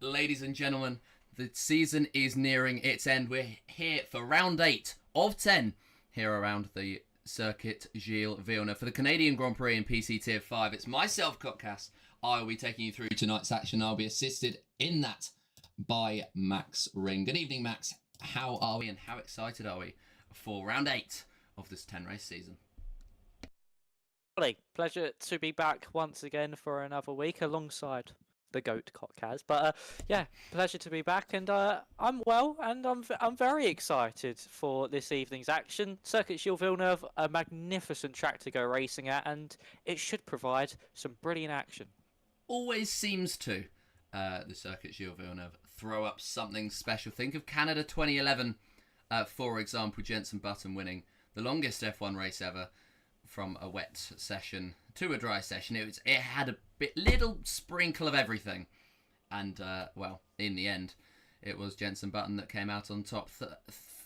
Ladies and gentlemen, the season is nearing its end. We're here for round 8 of 10 here around the Circuit Gilles Villeneuve for the Canadian Grand Prix in PC Tier 5. It's myself, Copcast. I will be taking you through tonight's action. I'll be assisted in that by Max Ring. Good evening, Max. How are we and how excited are we for round 8 of this 10-race season? Pleasure to be back once again for another week alongside the GOAT Cockaz. But yeah, pleasure to be back, and I'm well, and I'm very excited for this evening's action. Circuit Gilles Villeneuve, a magnificent track to go racing at, and it should provide some brilliant action. Always seems to, the Circuit Gilles Villeneuve, throw up something special. Think of Canada 2011, for example, Jenson Button winning the longest F1 race ever from a wet session to a dry session. It had a little sprinkle of everything, and well, in the end, it was Jenson Button that came out on top.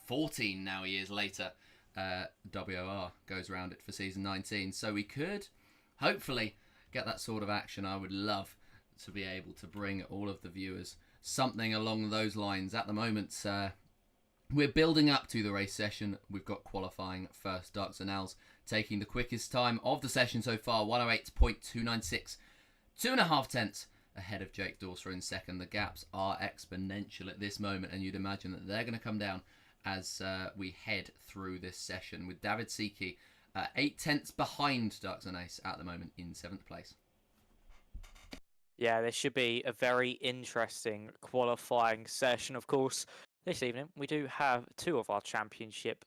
14 now years later, WOR goes around it for season 19, so we could hopefully get that sort of action. I would love to be able to bring all of the viewers something along those lines. At the moment, we're building up to the race session. We've got qualifying first. Darks and Owls taking the quickest time of the session so far, 108.296. 2.5 tenths ahead of Jake Dorser in second. The gaps are exponential at this moment, and you'd imagine that they're going to come down as we head through this session, with David Siki 8 tenths behind Darks and Ace at the moment in 7th place. Yeah, this should be a very interesting qualifying session. Of course, this evening we do have three of our championship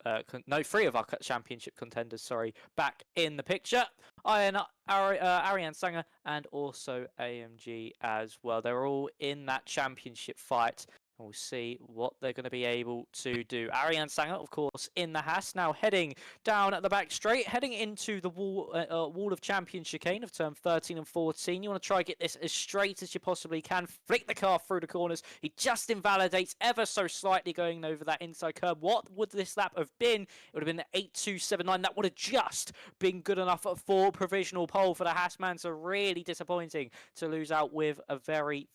contenders, back in the picture. Ariane Sanger and also AMG as well. They're all in that championship fight. We'll see what they're going to be able to do. Ariane Sanger, of course, in the Haas, now heading down at the back straight, heading into the wall of champion chicane of turn 13 and 14. You want to try and get this as straight as you possibly can. Flick the car through the corners. He just invalidates ever so slightly going over that inside curb. What would this lap have been? It would have been 8.279. That would have just been good enough for provisional pole for the Haas man. So really disappointing to lose out with a very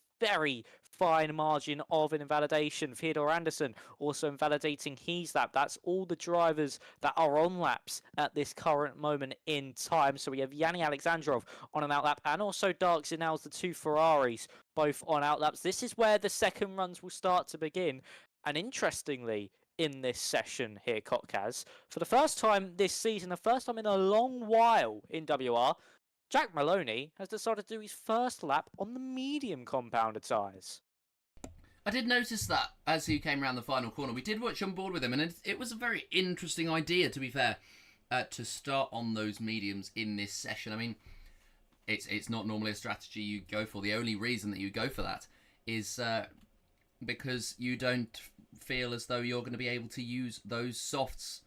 fine margin of an invalidation. Theodore Anderson also invalidating his lap. That's all the drivers that are on laps at this current moment in time. So we have Yanni Alexandrov on an outlap, and also Dark Zinals, the two Ferraris, both on outlaps. This is where the second runs will start to begin. And interestingly, in this session here, Kotkaz, for the first time this season, the first time in a long while in WR, Jack Maloney has decided to do his first lap on the medium compounded tyres. I did notice that as he came around the final corner. We did watch on board with him, and it was a very interesting idea, to be fair, to start on those mediums in this session. I mean, it's not normally a strategy you go for. The only reason that you go for that is because you don't feel as though you're going to be able to use those softs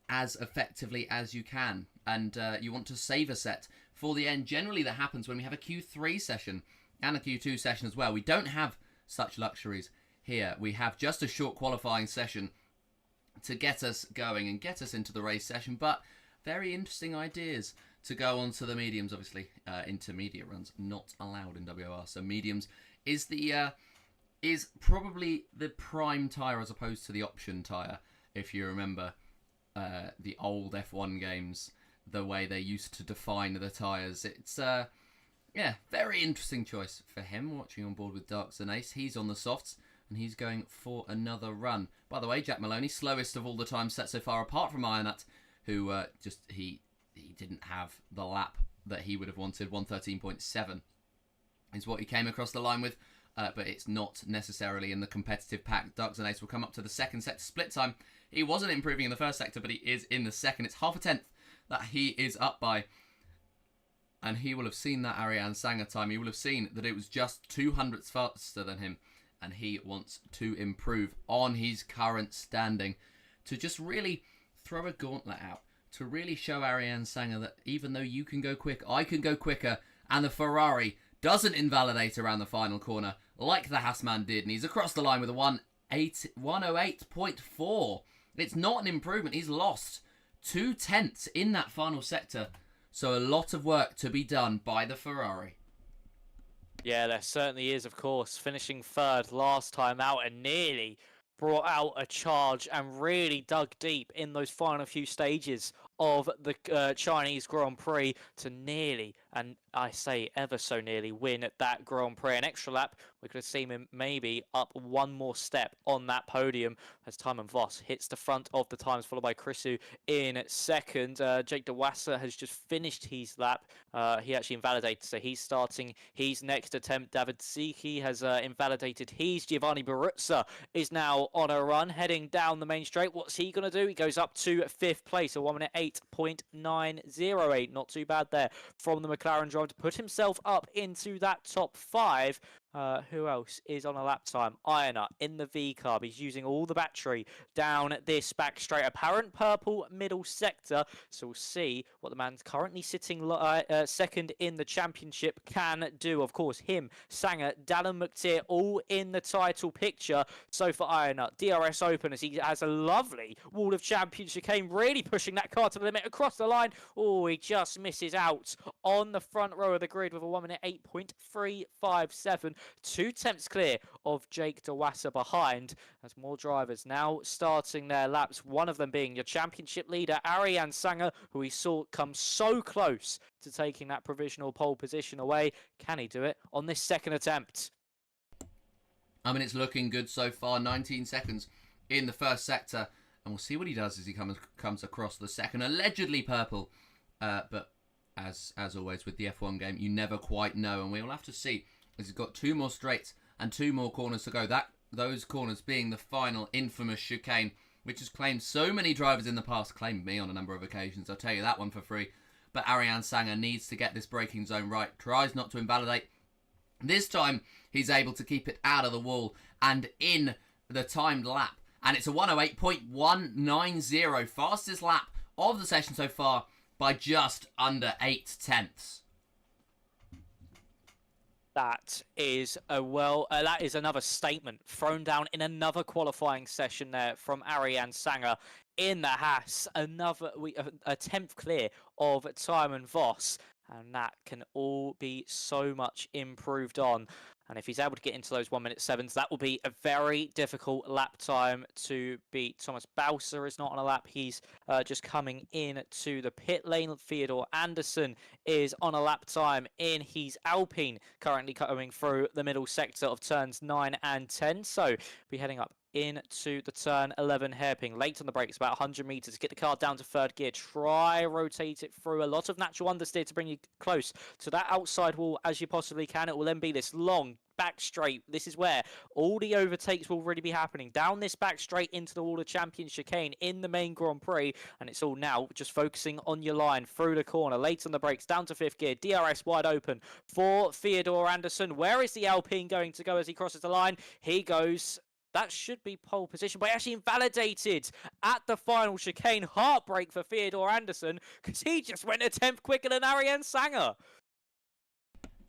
as effectively as you can, and you want to save a set for the end. Generally, that happens when we have a Q3 session and a Q2 session as well. We don't have such luxuries here. We have just a short qualifying session to get us going and get us into the race session, but very interesting ideas to go on to the mediums. Obviously, intermediate runs not allowed in WR, so mediums is probably the prime tyre as opposed to the option tyre, if you remember the old F1 games, the way they used to define the tyres. It's yeah, very interesting choice for him, watching on board with Darks and Ace. He's on the softs, and he's going for another run. By the way, Jack Maloney, slowest of all the time set so far, apart from Ionat, who he didn't have the lap that he would have wanted. 113.7 is what he came across the line with, but it's not necessarily in the competitive pack. Darks and Ace will come up to the second sector split time. He wasn't improving in the first sector, but he is in the second. It's half a tenth that he is up by. And he will have seen that Ariane Sanger time. He will have seen that it was just 200ths faster than him. And he wants to improve on his current standing to just really throw a gauntlet out. To really show Ariane Sanger that even though you can go quick, I can go quicker. And the Ferrari doesn't invalidate around the final corner like the Haasman did. And he's across the line with a 108.4. It's not an improvement. He's lost 2 tenths in that final sector. So a lot of work to be done by the Ferrari. Yeah, there certainly is, of course. Finishing third last time out and nearly brought out a charge and really dug deep in those final few stages of the Chinese Grand Prix to nearly, and I say ever so nearly, win that Grand Prix. An extra lap, we could have seen him maybe up one more step on that podium as Timon Voss hits the front of the times, followed by Chrisu in second. Jake Dewasser has just finished his lap. He actually invalidated, so he's starting his next attempt. David Ziki has invalidated his. Giovanni Baruzza is now on a run, heading down the main straight. What's he going to do? He goes up to 5th place, a 1 minute 8.908. Not too bad there from the McLaren driver to put himself up into that top 5. Who else is on a lap time? Ironer in the V-Carb. He's using all the battery down this back straight. Apparent purple middle sector. So we'll see what the man's currently sitting second in the championship can do. Of course, him, Sanger, Dallin McTeer, all in the title picture. So for Ironer, DRS open as he has a lovely Wall of Champions chicane, really pushing that car to the limit across the line. Oh, he just misses out on the front row of the grid with a 1 minute 8.357. 2 tenths clear of Jake Dewasser behind as more drivers now starting their laps, one of them being your championship leader Ariane Sanger, who we saw come so close to taking that provisional pole position away. Can he do it on this second attempt? I mean, it's looking good so far. 19 seconds in the first sector, and we'll see what he does as he comes across the second, allegedly purple, but as always with the F1 game, you never quite know, and we'll have to see. He's got 2 more straights and 2 more corners to go. Those corners being the final infamous chicane, which has claimed so many drivers in the past, claimed me on a number of occasions. I'll tell you that one for free. But Ariane Sanger needs to get this braking zone right. Tries not to invalidate. This time, he's able to keep it out of the wall and in the timed lap. And it's a 108.190, fastest lap of the session so far by just under 8 tenths. That is that is another statement thrown down in another qualifying session there from Ariane Sanger in the Haas. A 10th clear of Timon Voss, and that can all be so much improved on. And if he's able to get into those 1 minute 7s, that will be a very difficult lap time to beat. Thomas Bowser is not on a lap. He's just coming in to the pit lane. Theodore Anderson is on a lap time in his Alpine, currently coming through the middle sector of turns 9 and 10. So be heading up into the turn 11 hairpin. Late on the brakes, about 100 meters. Get the car down to 3rd gear. Try rotate it through. A lot of natural understeer to bring you close to that outside wall as you possibly can. It will then be this long back straight. This is where all the overtakes will really be happening. Down this back straight into the Wall of Champions chicane in the main Grand Prix. And it's all now just focusing on your line through the corner. Late on the brakes, down to 5th gear. DRS wide open for Theodore Anderson. Where is the Alpine going to go as he crosses the line? He goes... That should be pole position, but actually invalidated at the final chicane. Heartbreak for Theodore Anderson because he just went a 10th quicker than Ariane Sanger.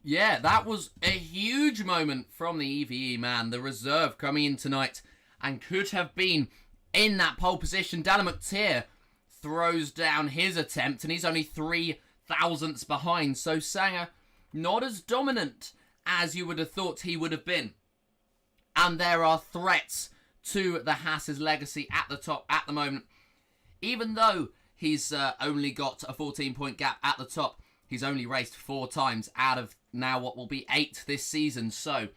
Yeah, that was a huge moment from the EVE, man. The reserve coming in tonight and could have been in that pole position. Dallin McTeer throws down his attempt, and he's only 3 thousandths behind. So Sanger, not as dominant as you would have thought he would have been. And there are threats to the Haas's legacy at the top at the moment. Even though he's only got a 14-point gap at the top, he's only raced 4 times out of now what will be 8 this season. So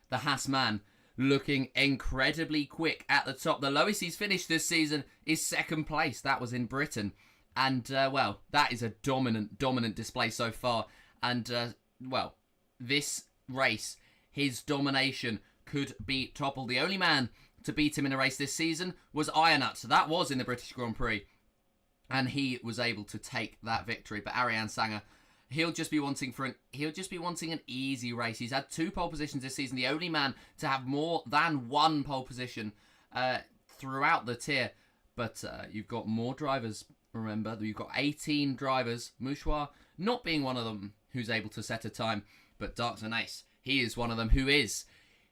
the Haas man looking incredibly quick at the top. The lowest he's finished this season is 2nd place. That was in Britain. And, well, that is a dominant display so far. And, well, this race, his domination could be toppled. The only man to beat him in a race this season was Ironut. So that was in the British Grand Prix. And he was able to take that victory. But Ariane Sanger, he'll just be wanting an easy race. He's had 2 pole positions this season. The only man to have more than 1 pole position throughout the tier. But you've got more drivers, remember. You've got 18 drivers. Mouchoir not being one of them who's able to set a time. But Darks and Ace, he is one of them who is.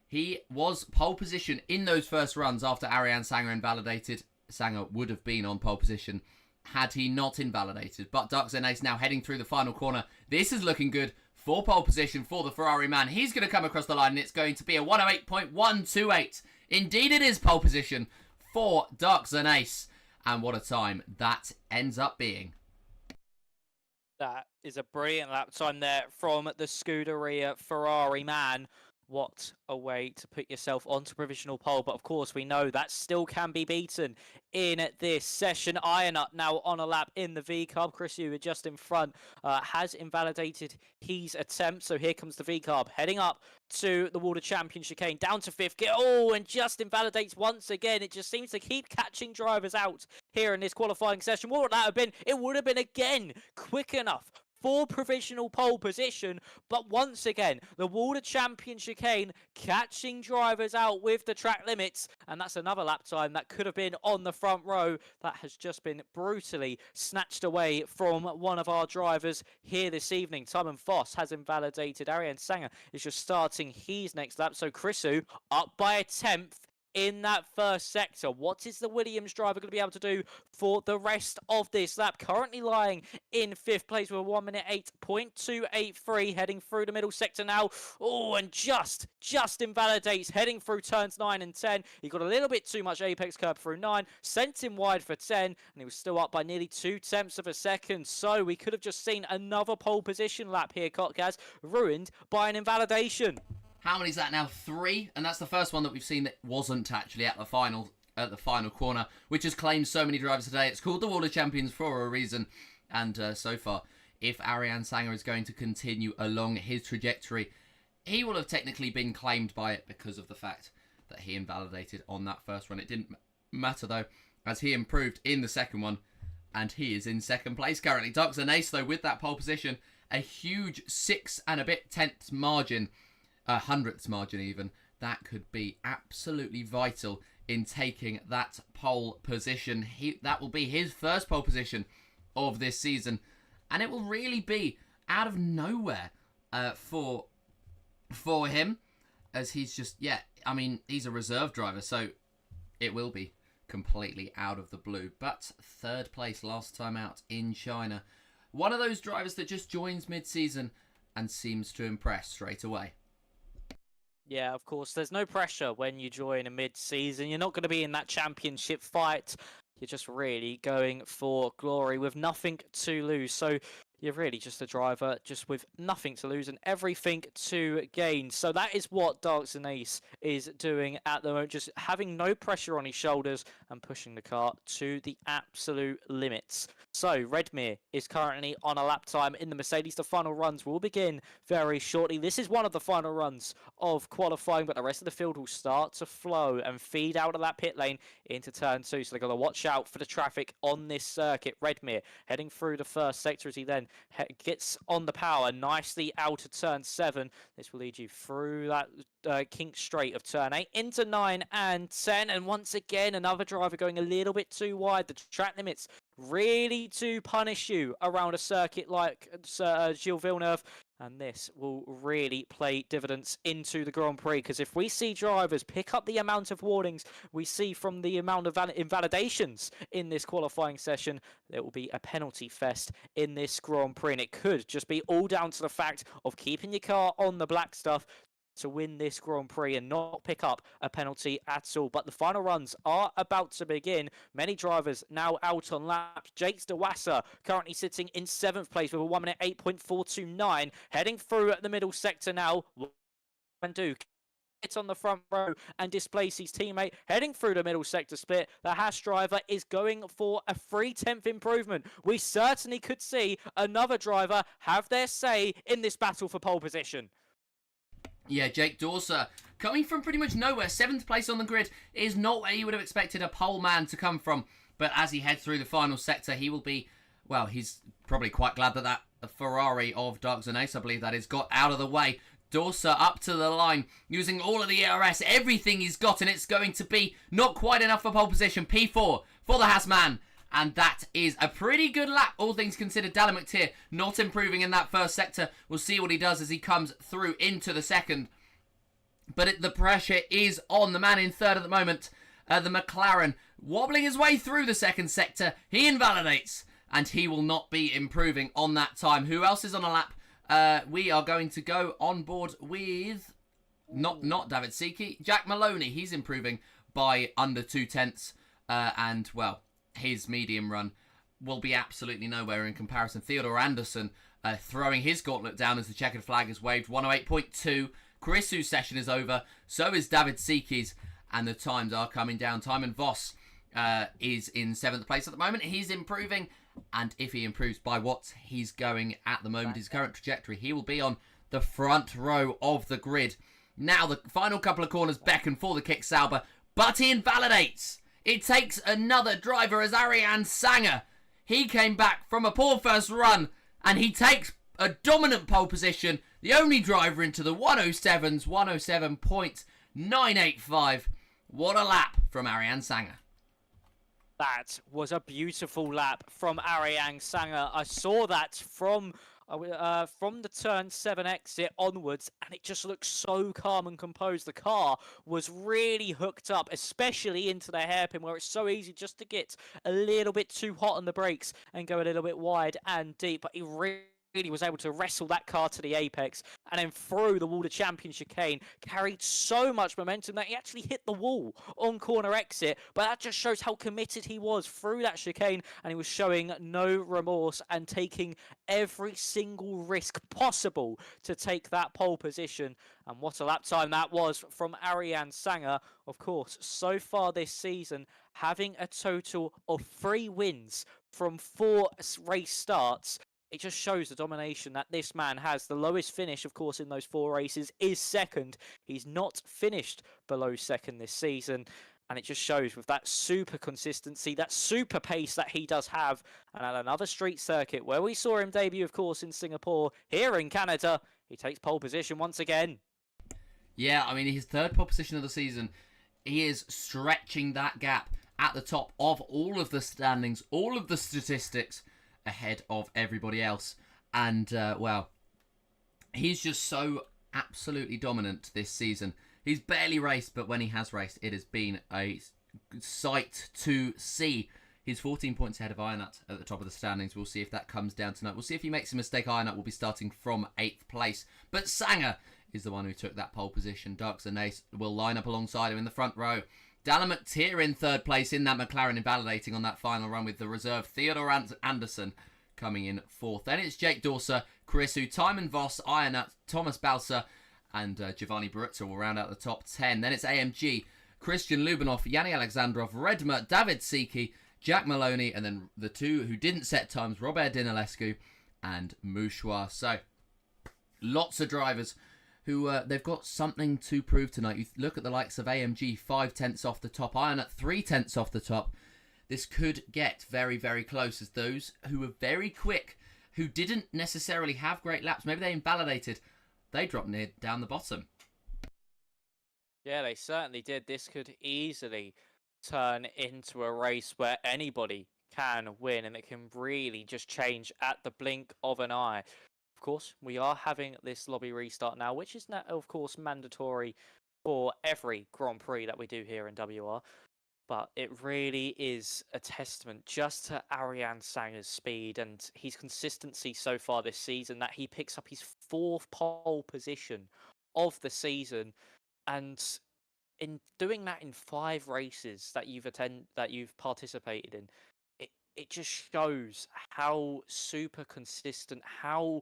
He was pole position in those first runs after Ariane Sanger invalidated. Sanger would have been on pole position had he not invalidated. But Darks and Ace now heading through the final corner. This is looking good for pole position for the Ferrari man. He's going to come across the line, and it's going to be a 108.128. Indeed, it is pole position for Darks and Ace. And what a time that ends up being. That is a brilliant lap time there from the Scuderia Ferrari man. What a way to put yourself onto provisional pole. But of course, we know that still can be beaten in this session. Ironut now on a lap in the V-Carb. Chris, you were just in front, has invalidated his attempt. So here comes the V-Carb heading up to the Water Champion chicane, down to 5th gear. Oh, and just invalidates once again. It just seems to keep catching drivers out here in this qualifying session. What would that have been? It would have been again quick enough for provisional pole position, but once again, the Water Champion chicane catching drivers out with the track limits, and that's another lap time that could have been on the front row that has just been brutally snatched away from one of our drivers here this evening. Simon Foss has invalidated. Ariane Sanger is just starting his next lap, so Chrisu up by a 10th in that first sector. What is the Williams driver going to be able to do for the rest of this lap? Currently lying in 5th place with a 1 minute 8.283, heading through the middle sector now. Oh, and just invalidates, heading through turns 9 and 10. He got a little bit too much apex curb through 9, sent him wide for 10, and he was still up by nearly 2/10 of a second. So we could have just seen another pole position lap here, Kotkaz, ruined by an invalidation. How many is that now? 3, and that's the first one that we've seen that wasn't actually at the final corner, which has claimed so many drivers today. It's called the Water Champions for a reason, and so far, if Ariane Sanger is going to continue along his trajectory, he will have technically been claimed by it because of the fact that he invalidated on that first run. It didn't matter though, as he improved in the second one, and he is in 2nd place currently. Ducks and Ace though with that pole position, a huge 6 and a bit tenths margin. A 100ths margin even, that could be absolutely vital in taking that pole position. That will be his first pole position of this season, and it will really be out of nowhere for him, as he's just, I mean, he's a reserve driver, so it will be completely out of the blue. But 3rd place last time out in China. One of those drivers that just joins mid-season and seems to impress straight away. Yeah, of course. There's no pressure when you join a mid-season. You're not going to be in that championship fight. You're just really going for glory with nothing to lose. So you're really just a driver just with nothing to lose and everything to gain. So that is what Darks and Ace is doing at the moment, just having no pressure on his shoulders and pushing the car to the absolute limits. So Redmere is currently on a lap time in the Mercedes. The final runs will begin very shortly. This is one of the final runs of qualifying, but the rest of the field will start to flow and feed out of that pit lane into turn 2. So they've got to watch out for the traffic on this circuit. Redmere heading through the first sector as he then gets on the power nicely out of turn 7. This will lead you through that kink straight of turn 8 into 9 and 10. And once again, another driver going a little bit too wide. The track limits really to punish you around a circuit like Gilles Villeneuve. And this will really play dividends into the Grand Prix, because if we see drivers pick up the amount of warnings we see from the amount of invalidations in this qualifying session, there will be a penalty fest in this Grand Prix. And it could just be all down to the fact of keeping your car on the black stuff to win this Grand Prix and not pick up a penalty at all. But the final runs are about to begin. Many drivers now out on laps. Jakes de Wasser currently sitting in 7th place with a 1 minute 8.429. Heading through the middle sector now. Van Duke it's on the front row and displays his teammate. Heading through the middle sector split, the Haas driver is going for a 3/10 improvement. We certainly could see another driver have their say in this battle for pole position. Yeah, Jake Dawser, coming from pretty much nowhere, 7th place on the grid, is not where you would have expected a pole man to come from. But as he heads through the final sector, he will be, well, he's probably quite glad that that Ferrari of Darks and Ace, I believe that is, got out of the way. Dawser up to the line, using all of the ERS, everything he's got, and it's going to be not quite enough for pole position. P4 for the Haas man. And that is a pretty good lap, all things considered. Dallin McTeer not improving in that first sector. We'll see what he does as he comes through into the second. But the pressure is on the man in third at the moment. The McLaren wobbling his way through the second sector. He invalidates, and he will not be improving on that time. Who else is on a lap we are going to go on board with not David Siki, Jack Maloney. He's improving by under 2/10, and well, his medium run will be absolutely nowhere in comparison. Theodore Anderson throwing his gauntlet down as the checkered flag is waved. 108.2. Karisu's session is over. So is David Siki's, and the times are coming down. Timon Voss is in 7th place at the moment. He's improving, and if he improves by what he's going at the moment, his current trajectory, he will be on the front row of the grid. Now the final couple of corners beckon for the kick Sauber, but he invalidates. It takes another driver as Ariane Sanger. He came back from a poor first run, and he takes a dominant pole position. The only driver into the 107s, 107.985. What a lap from Ariane Sanger. That was a beautiful lap from Ariane Sanger. I saw that from the turn 7 exit onwards, and it just looked so calm and composed. The car was really hooked up, especially into the hairpin, where it's so easy just to get a little bit too hot on the brakes and go a little bit wide and deep. But he really was able to wrestle that car to the apex and then through the wall to champion chicane, carried so much momentum that he actually hit the wall on corner exit. But that just shows how committed he was through that chicane, and he was showing no remorse and taking every single risk possible to take that pole position. And what a lap time that was from Ariane Sanger. Of course, so far this season, having a total of 3 wins from 4 race starts. It just shows the domination that this man has. The lowest finish, of course, in those 4 races is 2nd. He's not finished below 2nd this season. And it just shows with that super consistency, that super pace that he does have. And at another street circuit where we saw him debut, of course, in Singapore, here in Canada, he takes pole position once again. Yeah, I mean, his 3rd pole position of the season. He is stretching that gap at the top of all of the standings, all of the statistics, ahead of everybody else. And well, he's just so absolutely dominant this season. He's barely raced, but when he has raced, it has been a sight to see. He's 14 points ahead of Ironut at the top of the standings. We'll see if that comes down tonight. We'll see if he makes a mistake. Ironut will be starting from 8th place, but Sanger is the one who took that pole position. Darks and Ace will line up alongside him in the front row. Dallin McTeer in 3rd place in that McLaren, invalidating on that final run, with the reserve Theodore Anderson coming in 4th. Then it's Jake Dorser, Karisu, Timon Voss, Ironut, Thomas Balsa, and Giovanni Baruzza will round out the top 10. Then it's AMG, Christian Lubanoff, Yanni Alexandrov, Redmer, David Siki, Jack Maloney, and then the 2 who didn't set times, Robert Dinalescu and Mouchoir. So, lots of drivers who they've got something to prove tonight. You look at the likes of AMG, 5/10 off the top, Ironut 3/10 off the top. This could get very, very close, as those who were very quick, who didn't necessarily have great laps, maybe they invalidated, they dropped near down the bottom. Yeah, they certainly did. This could easily turn into a race where anybody can win, and it can really just change at the blink of an eye. Of course, we are having this lobby restart now, which is now, of course, mandatory for every Grand Prix that we do here in WR. But it really is a testament just to Ariane Sanger's speed and his consistency so far this season, that he picks up his 4th pole position of the season. And in doing that in 5 races that you've participated in, it just shows how super consistent, how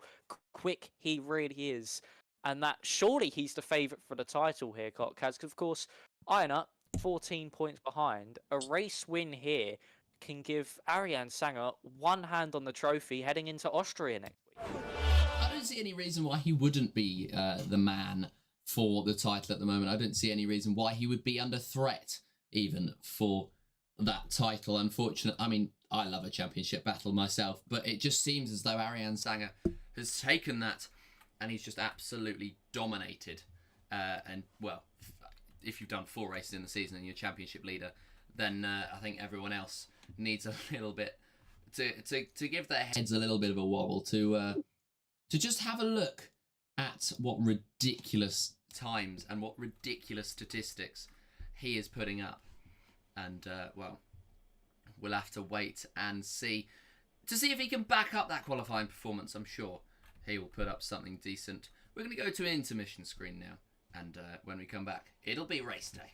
quick he really is, and that surely he's the favourite for the title here, Kaz. Because of course, Ironut 14 points behind. A race win here can give Ariane Sanger one hand on the trophy heading into Austria next week. I don't see any reason why he wouldn't be the man for the title at the moment. I don't see any reason why he would be under threat even for that title. Unfortunately, I mean, I love a championship battle myself, but it just seems as though Ariane Sanger has taken that and he's just absolutely dominated. And, well, if you've done 4 races in the season and you're championship leader, then I think everyone else needs a little bit to give their heads a little bit of a wobble, to just have a look at what ridiculous times and what ridiculous statistics he is putting up. And, well, we'll have to wait and see to see if he can back up that qualifying performance. I'm sure he will put up something decent. We're going to go to an intermission screen now, and when we come back, it'll be race day.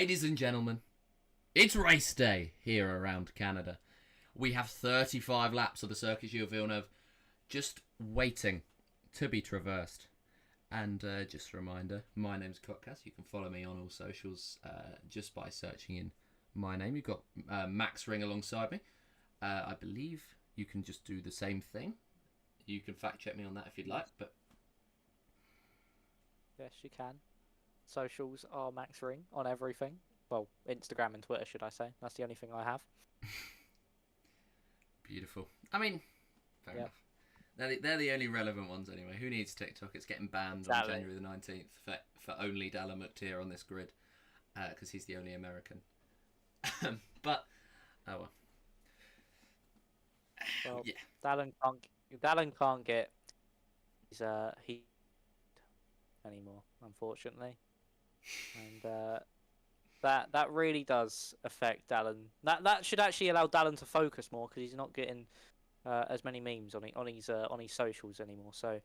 Ladies and gentlemen, it's race day here around Canada. We have 35 laps of the Circuit Gilles Villeneuve just waiting to be traversed. And just a reminder, my name's Cotcast. You can follow me on all socials just by searching in my name. You've got Max Ring alongside me. I believe you can just do the same thing. You can fact check me on that if you'd like. But yes, you can. Socials are Max Ring on everything. Well, Instagram and Twitter, should I say. That's the only thing I have. Beautiful. I mean, fair enough. They're the only relevant ones anyway. Who needs TikTok? It's getting banned on January the 19th for only Dallin McTeer on this grid. Because he's the only American. But, oh well. Well, yeah. Dallin can't get he anymore, unfortunately. And that really does affect Dallin. That should actually allow Dallin to focus more, because he's not getting as many memes on his socials anymore. So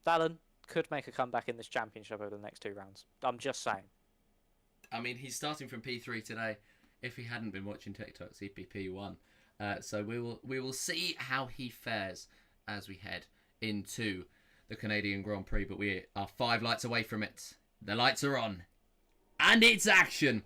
Dallin could make a comeback in this championship over the next 2 rounds. I'm just saying. I mean, he's starting from P3 today. If he hadn't been watching TikTok, he'd be P1. So we will see how he fares as we head into the Canadian Grand Prix. But we are 5 lights away from it. The lights are on. And it's action.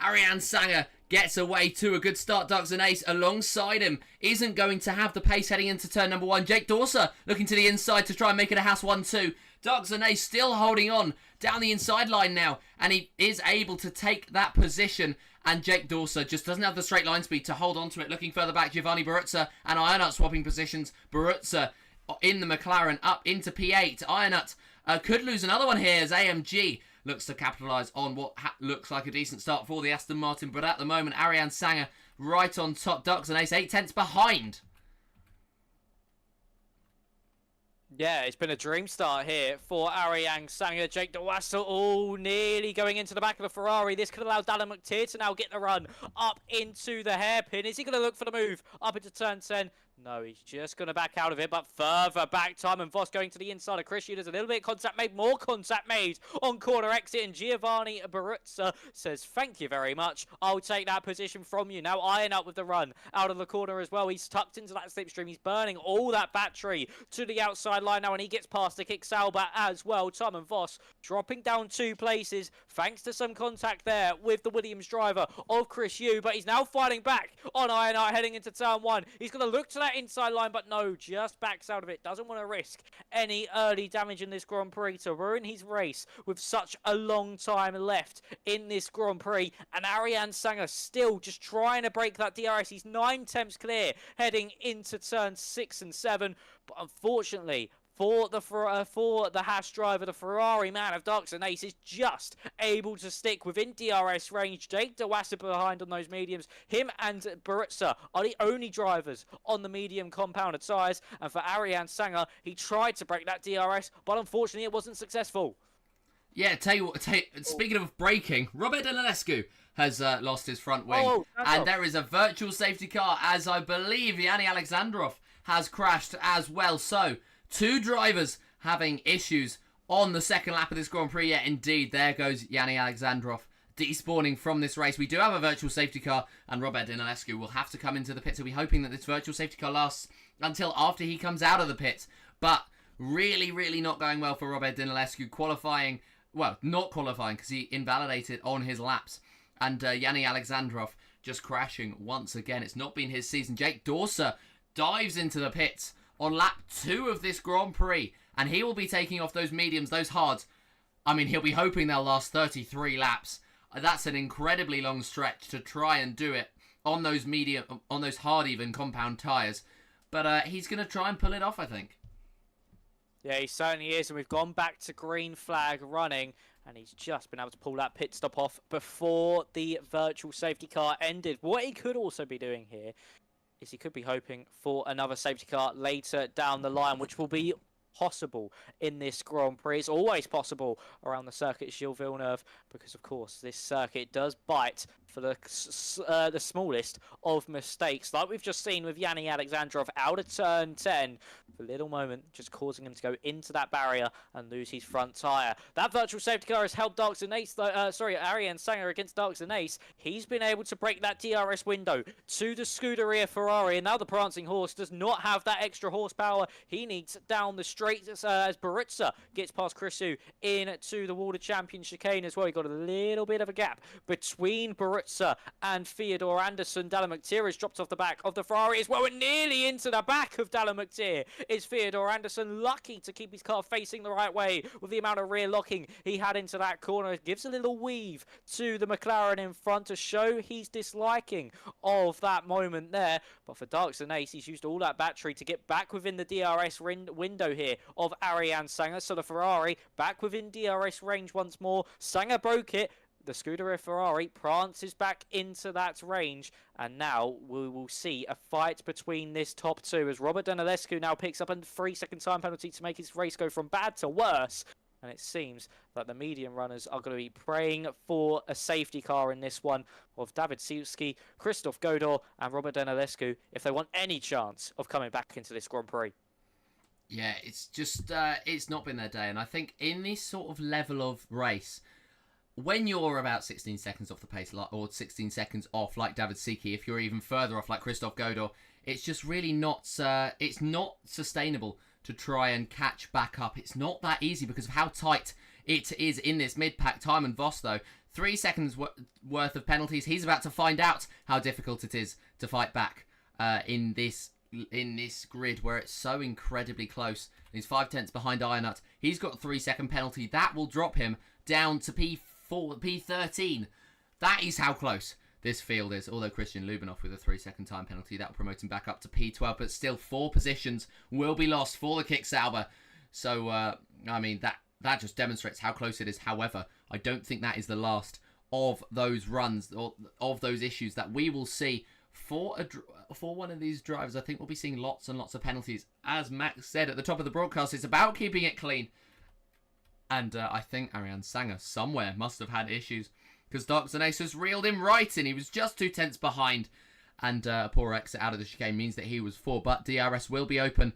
Ariane Sanger gets away to a good start. Ducks and Ace alongside him isn't going to have the pace heading into turn number 1. Jake Dorser looking to the inside to try and make it a Haas 1-2. Ducks and Ace still holding on down the inside line now, and he is able to take that position. And Jake Dorser just doesn't have the straight line speed to hold on to it. Looking further back, Giovanni Baruzza and Ironut swapping positions. Baruzza in the McLaren up into P8. Ironut could lose another one here as AMG looks to capitalise on what looks like a decent start for the Aston Martin. But at the moment, Ariane Sanger right on top. Ducks and Ace 8/10 behind. Yeah, it's been a dream start here for Ariane Sanger. Jake DeWassel all nearly going into the back of the Ferrari. This could allow Dallin McTeer to now get the run up into the hairpin. Is he going to look for the move up into turn 10? No, he's just going to back out of it, but further back time, and Voss going to the inside of Chris. There's a little bit of contact made, more contact made on corner exit, and Giovanni Baruzza says, thank you very much. I'll take that position from you. Now Iron up with the run out of the corner as well. He's tucked into that slipstream. He's burning all that battery to the outside line now, and he gets past the kick Sauber as well. Tom and Voss dropping down 2 places thanks to some contact there with the Williams driver of Chris Yu, but he's now fighting back on Iron heading into turn 1. He's going to look to that inside line, but no, just backs out of it. Doesn't want to risk any early damage in this Grand Prix to ruin his race with such a long time left in this Grand Prix. And Ariane Sanger still just trying to break that DRS. He's 9 tenths clear heading into turn 6 and 7, but unfortunately for the Haas driver, the Ferrari man of Ducks and Ace is just able to stick within DRS range. Jake DeWasser behind on those mediums. Him and Baruzza are the only drivers on the medium compounded tyres. And for Ariane Sanger, he tried to break that DRS, but unfortunately it wasn't successful. Yeah, tell you what, speaking of braking, Robert Delalescu has lost his front wing. And there is a virtual safety car, as I believe Yanni Alexandrov has crashed as well. So 2 drivers having issues on the second lap of this Grand Prix. Yeah, indeed, there goes Yanni Alexandrov despawning from this race. We do have a virtual safety car, and Robert Dinalescu will have to come into the pit. So we're hoping that this virtual safety car lasts until after he comes out of the pit. But really, really not going well for Robert Dinalescu. Qualifying, well, not qualifying because he invalidated on his laps. And Yanni Alexandrov just crashing once again. It's not been his season. Jake Dorser dives into the pits on lap 2 of this Grand Prix, and he will be taking off those mediums, those hards. I mean, he'll be hoping they'll last 33 laps. That's an incredibly long stretch to try and do it on those hard even compound tyres. But he's going to try and pull it off, I think. Yeah, he certainly is, and we've gone back to green flag running, and he's just been able to pull that pit stop off before the virtual safety car ended. What he could also be doing here is he could be hoping for another safety car later down the line, which will be possible in this Grand Prix. It's always possible around the Circuit Gilles Villeneuve because, of course, this circuit does bite for the smallest of mistakes, like we've just seen with Yanni Alexandrov out of turn 10 for a little moment, just causing him to go into that barrier and lose his front tyre. That virtual safety car has helped Ariane Sanger against Darks and Ace. He's been able to break that DRS window to the Scuderia Ferrari, and now the Prancing Horse does not have that extra horsepower he needs down the straight as Barutza gets past Chrisu into the Water Champion chicane as well. He got a little bit of a gap between Barutza and Fyodor Anderson. Dallin McTeer has dropped off the back of the Ferrari as well, and nearly into the back of Dallin McTeer is Fyodor Anderson. Lucky to keep his car facing the right way with the amount of rear locking he had into that corner. It gives a little weave to the McLaren in front to show he's disliking of that moment there. But for Darks and Ace, he's used all that battery to get back within the DRS window here of Ariane Sanger. So the Ferrari back within DRS range once more. Sanger broke it. The Scuderia Ferrari prances back into that range, and now we will see a fight between this top two as Robert Danilescu now picks up a 3-second time penalty to make his race go from bad to worse. And it seems that the medium runners are going to be praying for a safety car in this one of David Siuski, Christoph Godor and Robert Danilescu if they want any chance of coming back into this Grand Prix. Yeah, it's just, it's not been their day. And I think in this sort of level of race, when you're about 16 seconds off the pace, or 16 seconds off, like David Siki, if you're even further off, like Christoph Godor, it's just really not, it's not sustainable to try and catch back up. It's not that easy because of how tight it is in this mid-pack. Timon Voss, though, 3 seconds worth of penalties. He's about to find out how difficult it is to fight back in this grid where it's so incredibly close. He's 5/10 behind Ironut. He's got a 3-second penalty. That will drop him down to P13. That is how close this field is. Although Christian Lubinov with a 3-second time penalty, that will promote him back up to P12. But still, 4 positions will be lost for the Kick Sauber. So, I mean, that just demonstrates how close it is. However, I don't think that is the last of those runs or of those issues that we will see for one of these drivers. I think we'll be seeing lots and lots of penalties. As Max said at the top of the broadcast, it's about keeping it clean. And I think Ariane Sanger somewhere must have had issues because Darks and Ace has reeled him right in. He was just 2/10 behind. And a poor exit out of the chicane means that he was 4. But DRS will be open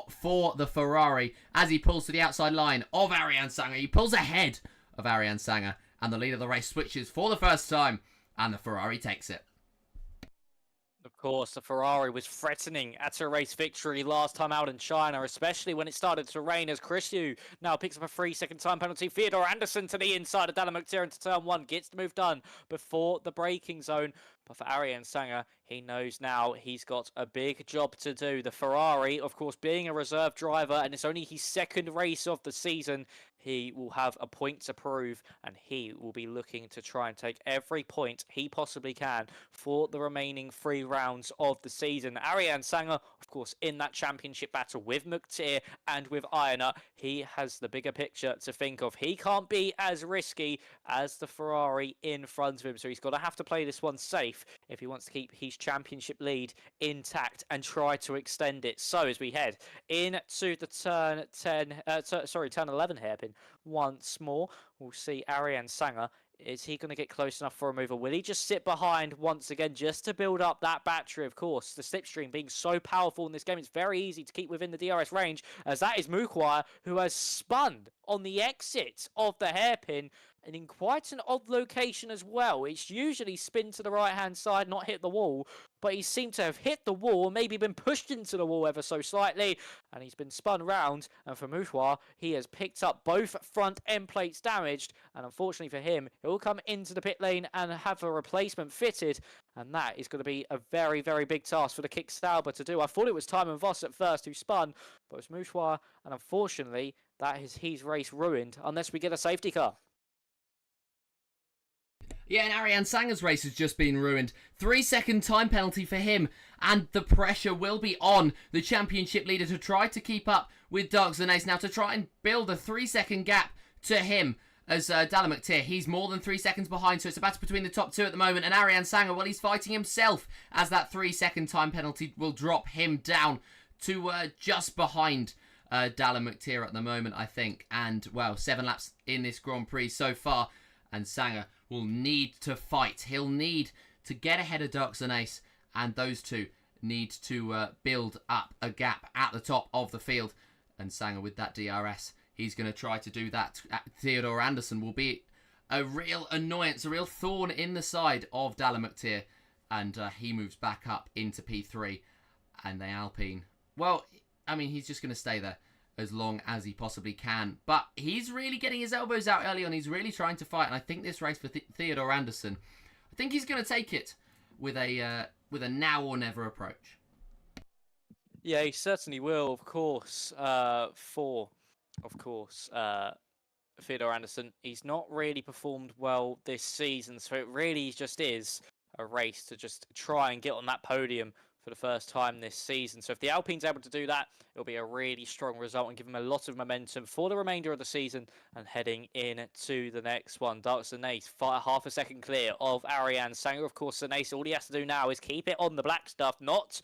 for the Ferrari as he pulls to the outside line of Ariane Sanger. He pulls ahead of Ariane Sanger. And the lead of the race switches for the first time. And the Ferrari takes it. Of course, the Ferrari was threatening at a race victory last time out in China, especially when it started to rain, as Chrisu now picks up a 3-second time penalty. Fyodor Anderson to the inside of Dallin McTeer into turn 1, gets the move done before the braking zone. But for Ariane Sanger, he knows now he's got a big job to do. The Ferrari, of course, being a reserve driver, and it's only his second race of the season, he will have a point to prove, and he will be looking to try and take every point he possibly can for the remaining 3 rounds of the season. Ariane Sanger, of course, in that championship battle with McTeer and with Ironut, he has the bigger picture to think of. He can't be as risky as the Ferrari in front of him, so he's got to have to play this one safe if he wants to keep his championship lead intact and try to extend it. So as we head into the turn 11 hairpin once more, we'll see Ariane Sanger. Is he going to get close enough for a move, or will he just sit behind once again just to build up that battery? Of course, the slipstream being so powerful in this game, it's very easy to keep within the DRS range, as that is Mukwire, who has spun on the exit of the hairpin, and in quite an odd location as well. It's usually spin to the right-hand side, not hit the wall, but he seemed to have hit the wall, maybe been pushed into the wall ever so slightly, and he's been spun round. And for Mouchoir, he has picked up both front end plates damaged, and unfortunately for him, he'll come into the pit lane and have a replacement fitted, and that is going to be a very, very big task for the Kick Sauber to do. I thought it was Timon Voss at first who spun, but it was Mouchoir, and unfortunately, that is his race ruined, unless we get a safety car. Yeah, and Ariane Sanger's race has just been ruined. 3-second time penalty for him, and the pressure will be on the championship leader to try to keep up with Darks and Ace now, to try and build a 3-second gap to him. As Dallin McTeer, he's more than 3 seconds behind, so it's a battle between the top 2 at the moment. And Ariane Sanger, well, he's fighting himself, as that 3-second time penalty will drop him down to just behind Dallin McTeer at the moment, I think. And, well, 7 laps in this Grand Prix so far. and Sanger will need to fight. He'll need to get ahead of Dux and Ace, and those two need to build up a gap at the top of the field. And Sanger with that DRS, he's going to try to do that. Theodore Anderson will be a real annoyance, a real thorn in the side of Dallin McTeer, and he moves back up into P3. And the Alpine, well, I mean, he's just going to stay there as long as he possibly can. But he's really getting his elbows out early on. He's really trying to fight. And I think this race for Theodore Anderson, I think he's going to take it with a now or never approach. Yeah, he certainly will, of course. Theodore Anderson, he's not really performed well this season, so it really just is a race to just try and get on that podium for the first time this season. So if the Alpine's able to do that, it'll be a really strong result and give them a lot of momentum for the remainder of the season and heading into the next one. Dux and Ace, half a second clear of Ariane Sanger. Of course, Ace, all he has to do now is keep it on the black stuff, not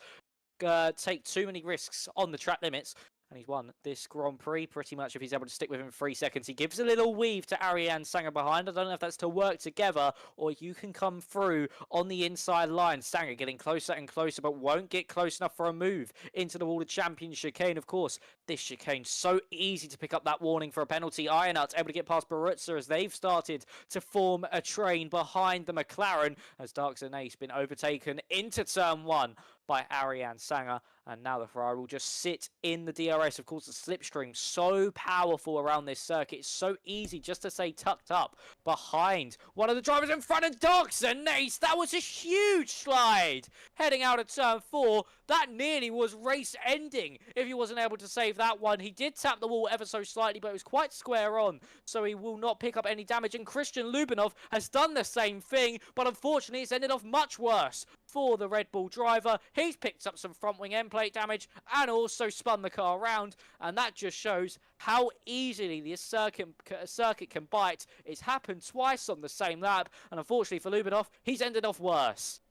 take too many risks on the track limits. And he's won this Grand Prix pretty much if he's able to stick within 3 seconds. He gives a little weave to Ariane Sanger behind. I don't know if that's to work together or you can come through on the inside line. Sanger getting closer and closer, but won't get close enough for a move into the Wall of Champions chicane. Of course, this chicane so easy to pick up that warning for a penalty. Ironut able to get past Barutza as they've started to form a train behind the McLaren as Darks and Ace been overtaken into turn 1 by Ariane Sanger, and now the Ferrari will just sit in the DRS. Of course, the slipstream so powerful around this circuit. It's so easy just to stay tucked up behind one of the drivers in front of Dox and Ace. That was a huge slide heading out of turn 4. That nearly was race ending if he wasn't able to save that one. He did tap the wall ever so slightly, but it was quite square on, so he will not pick up any damage. And Christian Lubinov has done the same thing, but unfortunately it's ended off much worse for the Red Bull driver. He's picked up some front wing end plate damage and also spun the car around, and that just shows how easily this circuit can bite. It's happened twice on the same lap, and unfortunately for Lubinov, he's ended off worse.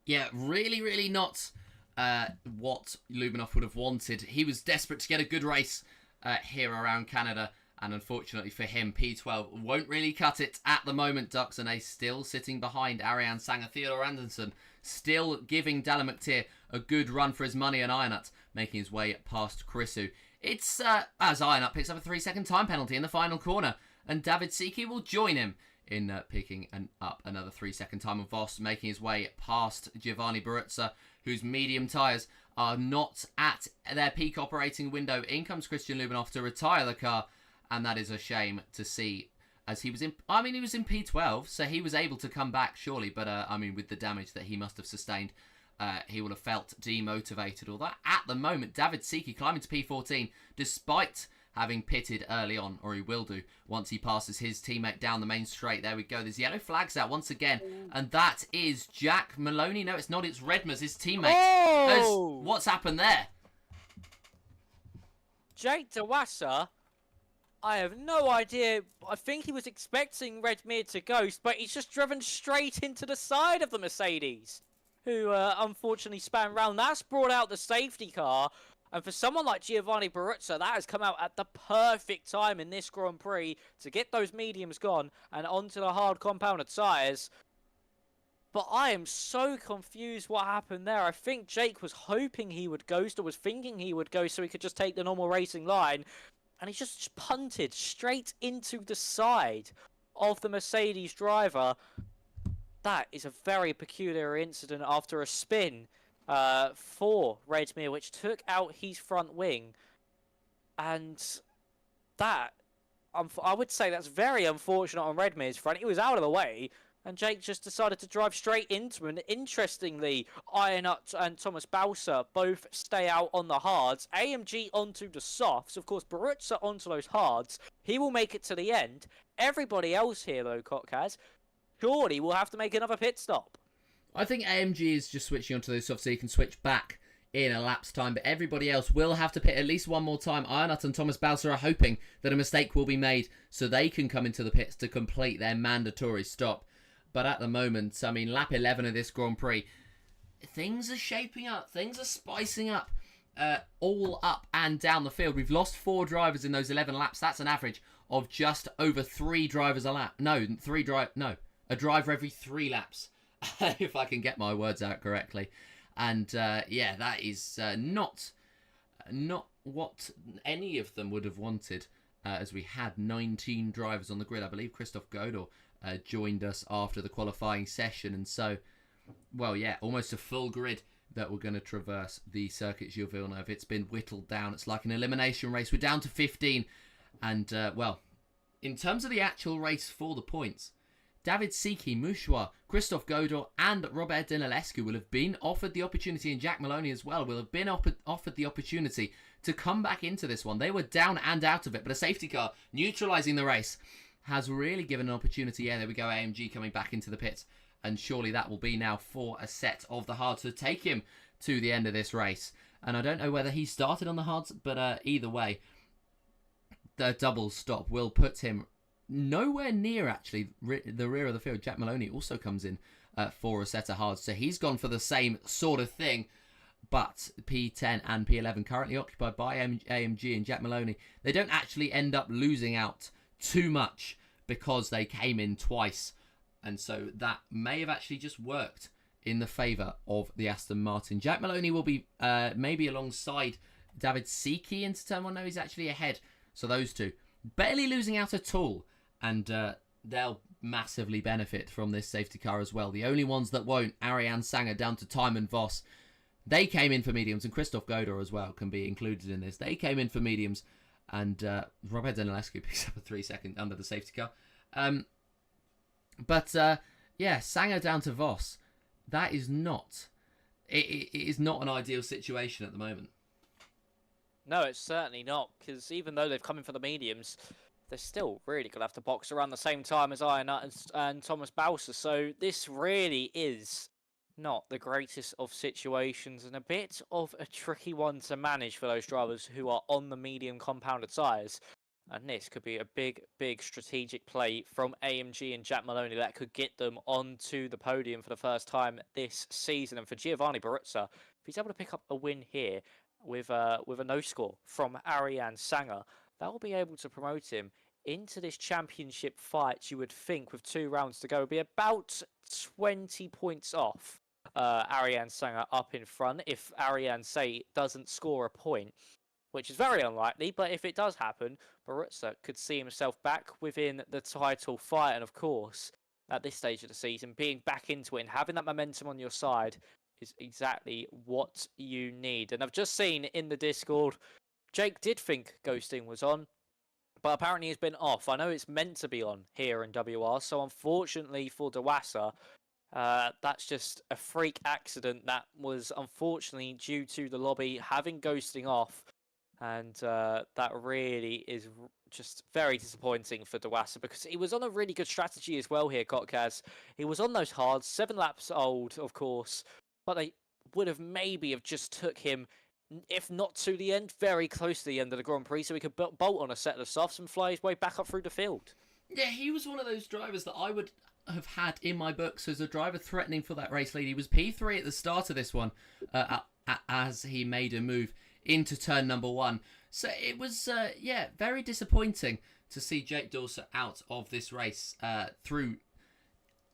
Yeah, really not what Lubinov would have wanted. He was desperate to get a good race here around Canada, and unfortunately for him, P12 won't really cut it at the moment. Dux and Ace still sitting behind Ariane Sanger. Theodore Anderson still giving Dallin McTeer a good run for his money, and Ironut making his way past Chrisu. It's as Ironut picks up a 3-second time penalty in the final corner, and David Siki will join him in picking up another 3-second time, of Voss making his way past Giovanni Baruzza, whose medium tyres are not at their peak operating window. In comes Christian Lubinov to retire the car, and that is a shame to see, as he was in, he was in P12, so he was able to come back surely, but with the damage that he must have sustained, he will have felt demotivated. Although at the moment, David Siki climbing to P14, despite having pitted early on, or he will do once he passes his teammate down the main straight. There we go. There's yellow flags out once again, and that is Jack Maloney. No, it's not. It's Redmers, his teammate. Oh! What's happened there? Jake Dewasa, I have no idea. I think he was expecting Redmere to ghost, but he's just driven straight into the side of the Mercedes, who unfortunately span round. That's brought out the safety car. And for someone like Giovanni Baruzza, that has come out at the perfect time in this Grand Prix to get those mediums gone and onto the hard compounded tyres. But I am so confused what happened there. I think Jake was hoping he would ghost, or was thinking he would ghost so he could just take the normal racing line. And he just punted straight into the side of the Mercedes driver. That is a very peculiar incident after a spin for Redmere, which took out his front wing. And that, I would say that's very unfortunate on Redmere's front. He was out of the way, and Jake just decided to drive straight into him. And interestingly, Ironut and Thomas Balser both stay out on the hards. AMG onto the softs. Of course, Baruzza onto those hards. He will make it to the end. Everybody else here, though, Kotkaz, surely will have to make another pit stop. I think AMG is just switching onto those softs so he can switch back in a lapse time, but everybody else will have to pit at least one more time. Ironut and Thomas Balser are hoping that a mistake will be made so they can come into the pits to complete their mandatory stop. But at the moment, lap 11 of this Grand Prix, things are shaping up. Things are spicing up all up and down the field. We've lost 4 drivers in those 11 laps. That's an average of just over 3 drivers a lap. A driver every 3 laps, if I can get my words out correctly. And yeah, that is not what any of them would have wanted, as we had 19 drivers on the grid. I believe Christoph Godor joined us after the qualifying session, and so, well, yeah, almost a full grid that we're going to traverse the Circuit Gilles Villeneuve. It's been whittled down. It's like an elimination race. We're down to 15, and well, in terms of the actual race for the points, David Siki, Mouchoir, Christoph Godor and Robert Dinilescu will have been offered the opportunity, and Jack Maloney as well will have been offered the opportunity to come back into this one. They were down and out of it, but a safety car neutralising the race has really given an opportunity. Yeah, there we go, AMG coming back into the pits, and surely that will be now for a set of the hards to take him to the end of this race. And I don't know whether he started on the hards, but either way, the double stop will put him nowhere near, actually, the rear of the field. Jack Maloney also comes in for a set of hards, so he's gone for the same sort of thing. But P10 and P11 currently occupied by AMG and Jack Maloney. They don't actually end up losing out too much because they came in twice, and so that may have actually just worked in the favour of the Aston Martin. Jack Maloney will be maybe alongside David Siki into turn 1. No, he's actually ahead. So those two barely losing out at all. And they'll massively benefit from this safety car as well. The only ones that won't, Ariane Sanger down to Timon Voss. They came in for mediums, and Christoph Godor as well can be included in this. They came in for mediums, and Robert Dinilescu picks up a 3-second under the safety car. Yeah, Sanger down to Voss. That is not... It is not an ideal situation at the moment. No, it's certainly not, because even though they've come in for the mediums, they're still really going to have to box around the same time as Ironut and Thomas Bowser. So this really is not the greatest of situations, and a bit of a tricky one to manage for those drivers who are on the medium compounded tyres. And this could be a big, big strategic play from AMG and Jack Maloney that could get them onto the podium for the first time this season. And for Giovanni Baruzza, if he's able to pick up a win here with a no score from Ariane Sanger, that will be able to promote him into this championship fight. You would think with 2 rounds to go, would be about 20 points off Ariane Sanger up in front if Ariane, say, doesn't score a point, which is very unlikely. But if it does happen, Baruzza could see himself back within the title fight. And of course, at this stage of the season, being back into it and having that momentum on your side is exactly what you need. And I've just seen in the Discord, Jake did think ghosting was on, but apparently he's been off. I know it's meant to be on here in WR, so unfortunately for Dewasa, that's just a freak accident that was unfortunately due to the lobby having ghosting off, and that really is just very disappointing for Dewasa, because he was on a really good strategy as well here, Kotkaz. He was on those hards, 7 laps old, of course, but they would have maybe have just took him, if not to the end, very close to the end of the Grand Prix, so he could bolt on a set of softs and fly his way back up through the field. Yeah, he was one of those drivers that I would have had in my books as a driver threatening for that race lead. He was P3 at the start of this one, as he made a move into turn number 1. So it was, yeah, very disappointing to see Jake Dawson out of this race through...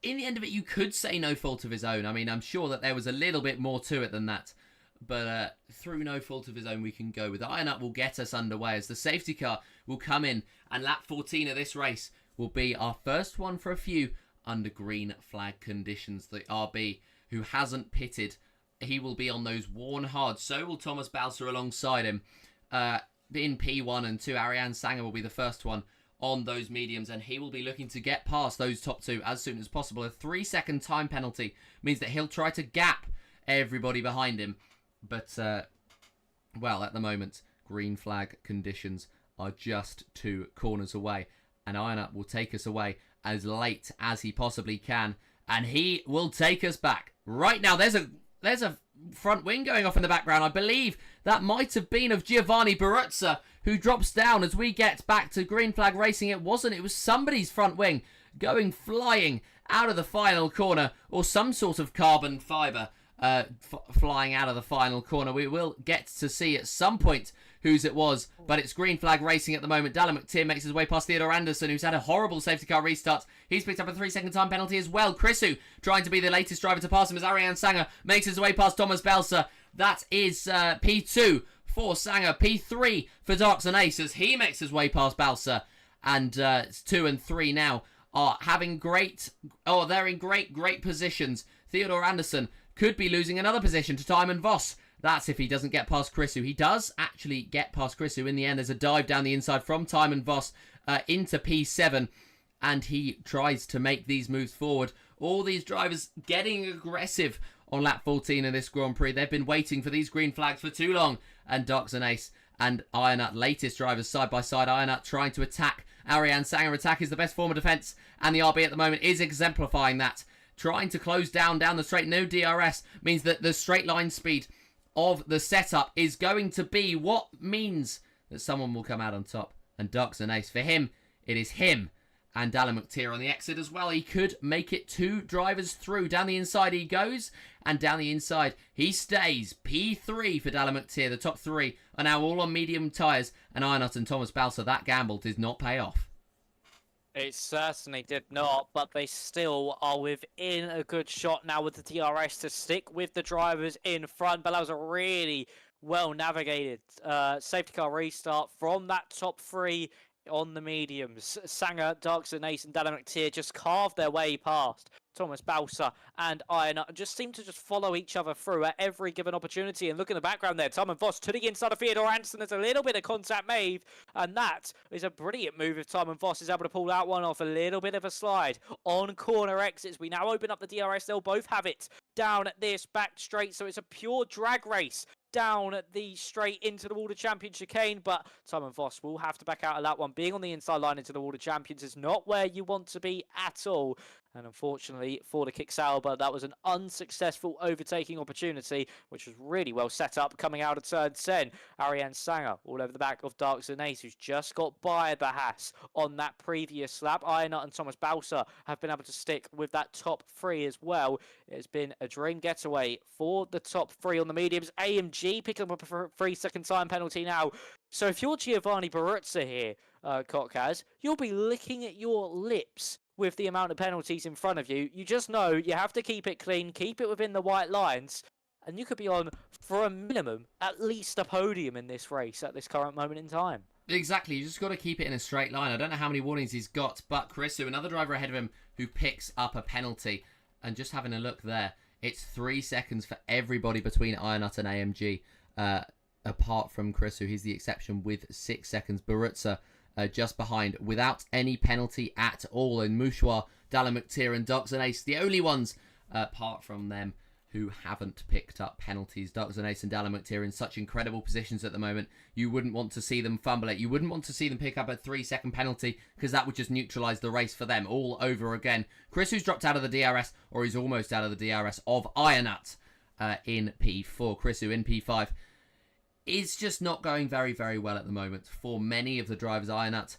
In the end of it, you could say no fault of his own. I mean, I'm sure that there was a little bit more to it than that. But through no fault of his own, we can go with it. Iron Up will get us underway as the safety car will come in. And lap 14 of this race will be our first one for a few under green flag conditions. The RB, who hasn't pitted, he will be on those worn hard. So will Thomas Balser alongside him. In P1 and 2, Ariane Sanger will be the first one on those mediums, and he will be looking to get past those top 2 as soon as possible. A 3-second time penalty means that he'll try to gap everybody behind him. But, well, at the moment, green flag conditions are just 2 corners away. And Iron Up will take us away as late as he possibly can. And he will take us back. Right now, there's a front wing going off in the background. I believe that might have been of Giovanni Baruzza, who drops down as we get back to green flag racing. It wasn't. It was somebody's front wing going flying out of the final corner, or some sort of carbon fibre. flying out of the final corner. We will get to see at some point whose it was, but it's green flag racing at the moment. Dallin McTeer makes his way past Theodore Anderson, who's had a horrible safety car restart. He's picked up a 3-second time penalty as well. Chrisu trying to be the latest driver to pass him as Ariane Sanger makes his way past Thomas Belser. That is P2 for Sanger, P3 for Darks and Ace as he makes his way past Balsa, and it's 2 and 3 now are having they're in great positions. Theodore Anderson could be losing another position to Timon Voss. That's if he doesn't get past Chrisu. He does actually get past Chrisu in the end. There's a dive down the inside from Timon Voss into P7, and he tries to make these moves forward. All these drivers getting aggressive on lap 14 of this Grand Prix. They've been waiting for these green flags for too long. And Darks and Ace and Ironut, latest drivers side by side. Ironut trying to attack Ariane Sanger. Attack is the best form of defense, and the RB at the moment is exemplifying that. Trying to close down the straight. No DRS means that the straight line speed of the setup is going to be what means that someone will come out on top. And Darks and Ace, for him, it is him and Dallin McTeer on the exit as well. He could make it 2 drivers through. Down the inside he goes, and down the inside he stays. P3 for Dallin McTeer. The top 3 are now all on medium tyres, and Ironut and Thomas Balsa, that gamble did not pay off. It certainly did not, but they still are within a good shot now with the DRS to stick with the drivers in front. But that was a really well navigated safety car restart from that top 3 on the mediums. Sanger, Darks and Ace and Dallin McTeer just carved their way past Thomas Balsa and Ironut and just seem to just follow each other through at every given opportunity. And look in the background there, Timon Voss to the inside of Theodore Anderson. There's a little bit of contact made, and that is a brilliant move if Timon Voss is able to pull that one off. A little bit of a slide on corner exits. We now open up the DRS. They'll both have it down this back straight, so it's a pure drag race down the straight into the World Champion chicane, but Timon Voss will have to back out of that one. Being on the inside line into the World Champions is not where you want to be at all. And unfortunately for the Kick Sauber, that was an unsuccessful overtaking opportunity, which was really well set up coming out of turn 10. Ariane Sanger all over the back of Darks and Ace, who's just got by the Haas on that previous lap. Ironut and Thomas Balsa have been able to stick with that top 3 as well. It has been a dream getaway for the top 3 on the mediums. AMG picking up a 3-second time penalty now. So if you're Giovanni Baruzza here, Cockaz, you'll be licking at your lips with the amount of penalties in front of you. You just know you have to keep it clean, keep it within the white lines, and you could be on, for a minimum, at least a podium in this race at this current moment in time. Exactly, you just got to keep it in a straight line. I don't know how many warnings he's got, but Chrisu, another driver ahead of him, who picks up a penalty. And just having a look there, it's 3 seconds for everybody between Ironut and AMG, apart from Chrisu. He's the exception with 6 seconds. Baruzza just behind without any penalty at all. And Mouchoir, Dallin McTeer and Darks and Ace, the only ones apart from them who haven't picked up penalties. Darks and Ace and Dallin McTeer in such incredible positions at the moment. You wouldn't want to see them fumble it. You wouldn't want to see them pick up a 3-second penalty, because that would just neutralise the race for them all over again. Chrisu's dropped out of the DRS, or he's almost out of the DRS of Ironut in P4. Chrisu in P5 is just not going very, very well at the moment for many of the drivers. Ironut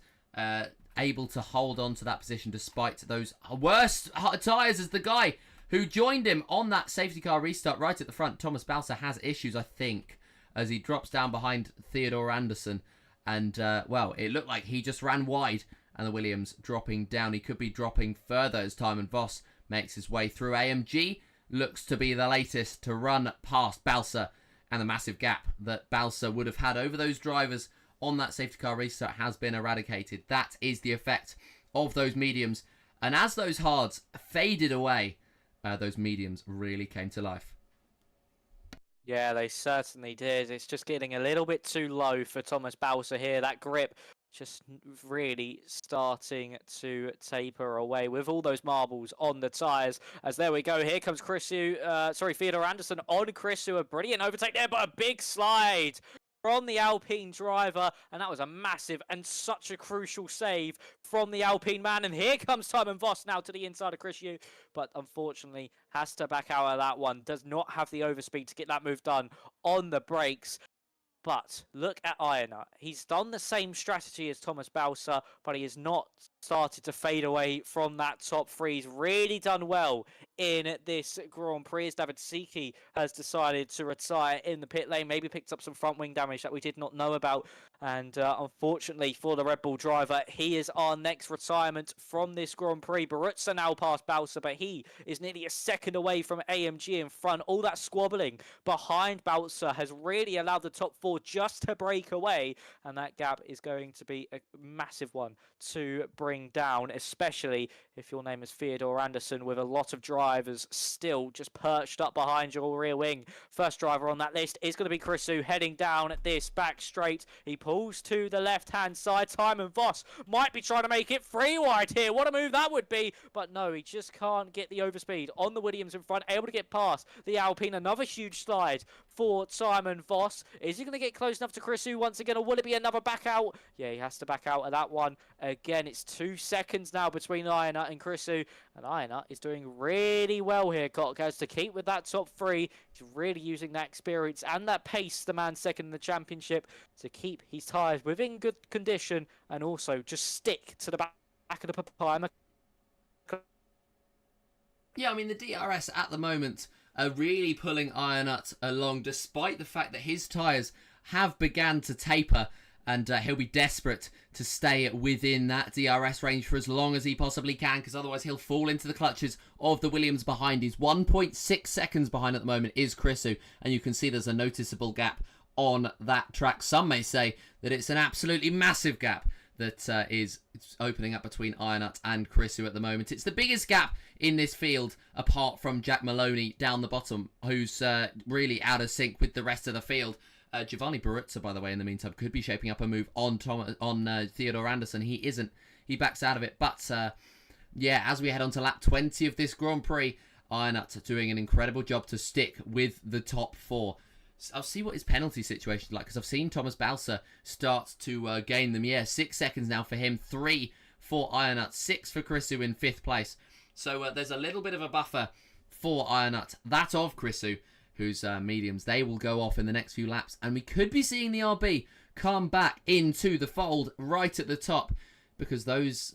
able to hold on to that position despite those worst tyres as the guy who joined him on that safety car restart right at the front. Thomas Balsa has issues, I think, as he drops down behind Theodore Anderson. And, well, it looked like he just ran wide, and the Williams dropping down. He could be dropping further as Timon Voss makes his way through. AMG looks to be the latest to run past Balsa, and the massive gap that Balsa would have had over those drivers on that safety car restart has been eradicated. That is the effect of those mediums. And as those hards faded away, those mediums really came to life. Yeah, they certainly did. It's just getting a little bit too low for Thomas Balsa here. That grip just really starting to taper away with all those marbles on the tyres. As there we go, here comes Theodore Anderson on Chrisu. A brilliant overtake there, but a big slide from the Alpine driver, and that was a massive and such a crucial save from the Alpine man. And here comes Timon Voss now to the inside of Chrisu, but unfortunately has to back out of that one. Does not have the overspeed to get that move done on the brakes. But look at Ironut. He's done the same strategy as Thomas Balsa, but he has not started to fade away from that top 3. He's really done well in this Grand Prix, as David Siki has decided to retire in the pit lane. Maybe picked up some front wing damage that we did not know about. And unfortunately for the Red Bull driver, he is our next retirement from this Grand Prix. Barutza now past Balsa, but he is nearly a second away from AMG in front. All that squabbling behind Balsa has really allowed the top four just to break away. And that gap is going to be a massive one to bring down, especially if your name is Theodore Anderson, with a lot of drivers still just perched up behind your rear wing. First driver on that list is going to be Chrisu, heading down at this back straight. He pulls to the left-hand side. Simon Voss might be trying to make it free wide here. What a move that would be. But no, he just can't get the overspeed on the Williams in front, able to get past the Alpine. Another huge slide for Simon Voss. Is he going to get close enough to Chrisu once again, or will it be another back out? Yeah, he has to back out of that one. Again, it's 2 seconds now between Ironut and Chrisu, and Ironut is doing really well here, Kotkaz, to keep with that top three. He's really using that experience and that pace, the man second in the championship, to keep his tyres within good condition and also just stick to the back of the papaya. Yeah, I mean, the DRS at the moment are really pulling Ironut along, despite the fact that his tyres have begun to taper, and he'll be desperate to stay within that DRS range for as long as he possibly can, because otherwise he'll fall into the clutches of the Williams behind. He's 1.6 seconds behind at the moment is Chrisu, and you can see there's a noticeable gap on that track. Some may say that it's an absolutely massive gap that is opening up between Ironut and Chrisu at the moment. It's the biggest gap in this field, apart from Jack Maloney down the bottom, who's really out of sync with the rest of the field. Giovanni Baruzza, by the way, in the meantime, could be shaping up a move on Theodore Anderson. He isn't. He backs out of it. But, yeah, as we head on to lap 20 of this Grand Prix, Ironut doing an incredible job to stick with the top four. I'll see what his penalty situation is like, because I've seen Thomas Balsa start to gain them. Yeah, 6 seconds now for him, 3 for Ironut, 6 for Chrisu in 5th place. So there's a little bit of a buffer for Ironut. That of Chrisu, whose mediums, they will go off in the next few laps. And we could be seeing the RB come back into the fold right at the top, because those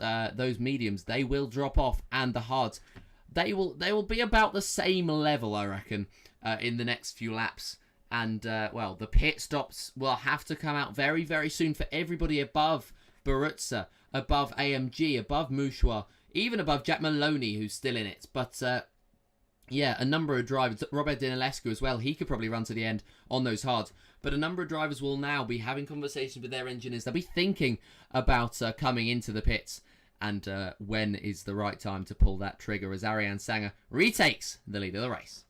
mediums, they will drop off, and the hards, they will be about the same level, I reckon, in the next few laps. And, well, the pit stops will have to come out very, very soon for everybody above Baruzza, above AMG, above Mouchoir, even above Jack Maloney, who's still in it. But, yeah, a number of drivers, Robert Dinilescu as well, he could probably run to the end on those hards. But a number of drivers will now be having conversations with their engineers. They'll be thinking about coming into the pits, and when is the right time to pull that trigger, as Ariane Sanger retakes the lead of the race.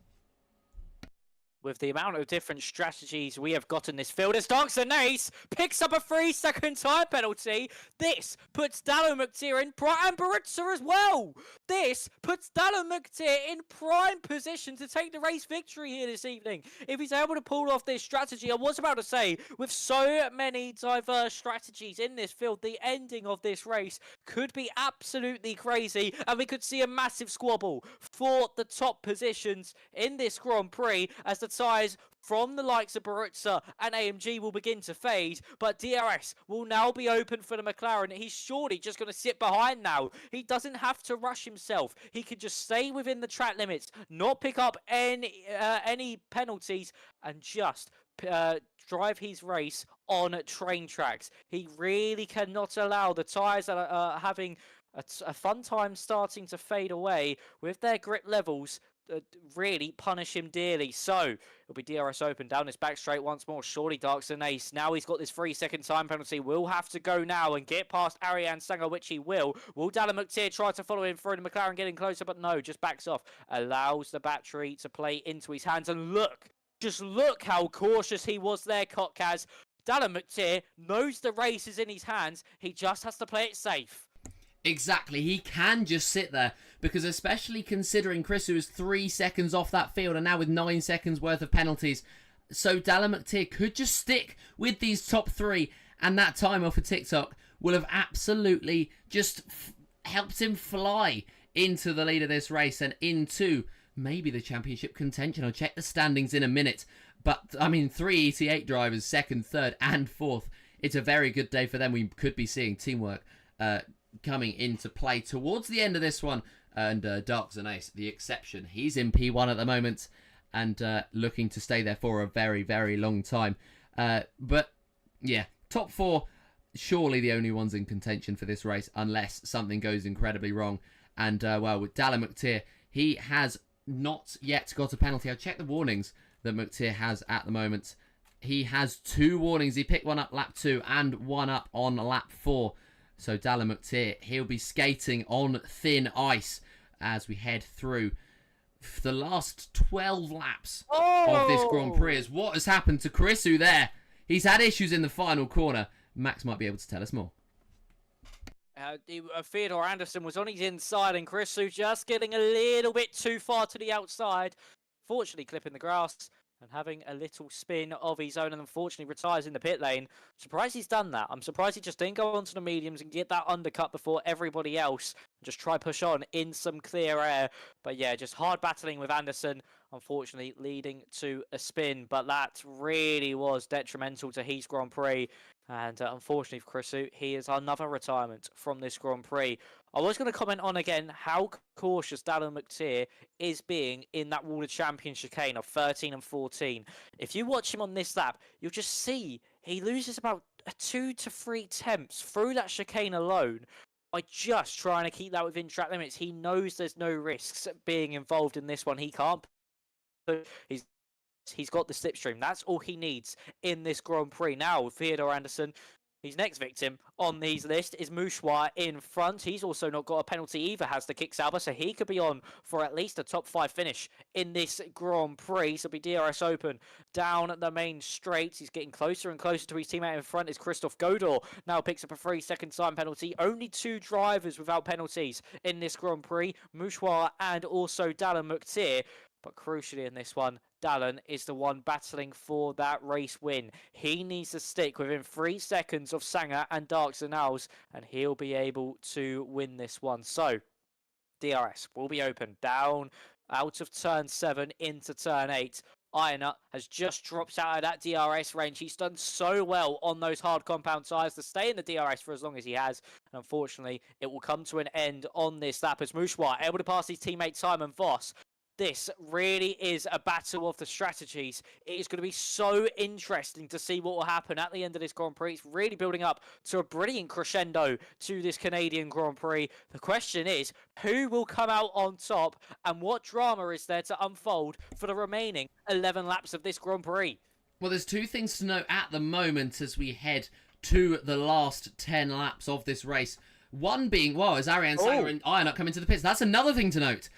With the amount of different strategies we have got in this field, as Darkson Ace picks up a 3-second time penalty, this puts Dallin McTeer in prime, and Barutza as well. This puts Dallin McTeer in prime position to take the race victory here this evening. If he's able to pull off this strategy, I was about to say, with so many diverse strategies in this field, the ending of this race could be absolutely crazy, and we could see a massive squabble for the top positions in this Grand Prix, as the ties from the likes of Barutza and AMG will begin to fade, but DRS will now be open for the McLaren. He's surely just going to sit behind now. He doesn't have to rush himself. He can just stay within the track limits, not pick up any penalties, and just drive his race on train tracks. He really cannot allow the tyres that are having a fun time starting to fade away with their grip levels really punish him dearly. So it'll be DRS open down this back straight once more. Surely Darkson Ace, now he's got this 3-second time penalty, will have to go now and get past Ariane Sanger, which he will. Will Dallin McTeer try to follow him through, the McLaren getting closer, but no, just backs off, allows the battery to play into his hands. And look, just look how cautious he was there, Kotkaz. Dallin McTeer knows the race is in his hands, he just has to play it safe. Exactly, he can just sit there, because especially considering Chrisu is 3 seconds off that field, and now with 9 seconds worth of penalties, so Dallin McTeer could just stick with these top 3, and that time off of TikTok will have absolutely just helped him fly into the lead of this race and into maybe the championship contention. I'll check the standings in a minute, but I mean, 3 ET8 drivers, 2nd, 3rd and 4th. It's a very good day for them. We could be seeing teamwork coming into play towards the end of this one. And Darks and Ace, the exception. He's in P1 at the moment and looking to stay there for a very, very long time. But yeah, top 4, surely the only ones in contention for this race, unless something goes incredibly wrong. And, well, with Dallin McTeer, he has not yet got a penalty. I'll check the warnings that McTeer has at the moment. He has 2 warnings. He picked one up lap 2 and one up on lap 4. So Dallin McTeer, he'll be skating on thin ice as we head through the last 12 laps of this Grand Prix. What has happened to Chrisu there? He's had issues in the final corner. Max might be able to tell us more. Theodore Anderson was on his inside, and Chrisu just getting a little bit too far to the outside. Fortunately, clipping the grass and having a little spin of his own, and unfortunately retires in the pit lane. Surprised he's done that. I'm surprised he just didn't go onto the mediums and get that undercut before everybody else and just try push on in some clear air. But yeah, just hard battling with Anderson, unfortunately leading to a spin. But that really was detrimental to his Grand Prix. And unfortunately for Chrisu, he is another retirement from this Grand Prix. I was going to comment on again how cautious Dallin McTeer is being in that Water Champion chicane of 13 and 14. If you watch him on this lap, you'll just see he loses about 2 to 3 tenths through that chicane alone by just trying to keep that within track limits. He knows there's no risks being involved in this one. He can't. He's got the slipstream. That's all he needs in this Grand Prix. Now, Theodore Anderson, his next victim on his list is Mouchoir in front. He's also not got a penalty either, has the kick Sauber, so he could be on for at least a top 5 finish in this Grand Prix. So it'll be DRS open down the main straight. He's getting closer and closer to his teammate in front is Christophe Godor. Now picks up a 3-second time penalty. Only 2 drivers without penalties in this Grand Prix, Mouchoir and also Dallin McTeer. But crucially in this one, Dallin is the one battling for that race win. He needs to stick within 3 seconds of Sanger and Darks and Owls, and he'll be able to win this one. So, DRS will be open down out of turn 7 into turn 8. Ironut has just dropped out of that DRS range. He's done so well on those hard compound tyres to stay in the DRS for as long as he has. And unfortunately, it will come to an end on this lap as Mouchoir able to pass his teammate Simon Voss. This really is a battle of the strategies. It is going to be so interesting to see what will happen at the end of this Grand Prix. It's really building up to a brilliant crescendo to this Canadian Grand Prix. The question is, who will come out on top and what drama is there to unfold for the remaining 11 laps of this Grand Prix? Well, there's 2 things to note at the moment as we head to the last 10 laps of this race. One being, well, as Ariane Sanger and Ironut come into the pits, that's another thing to note.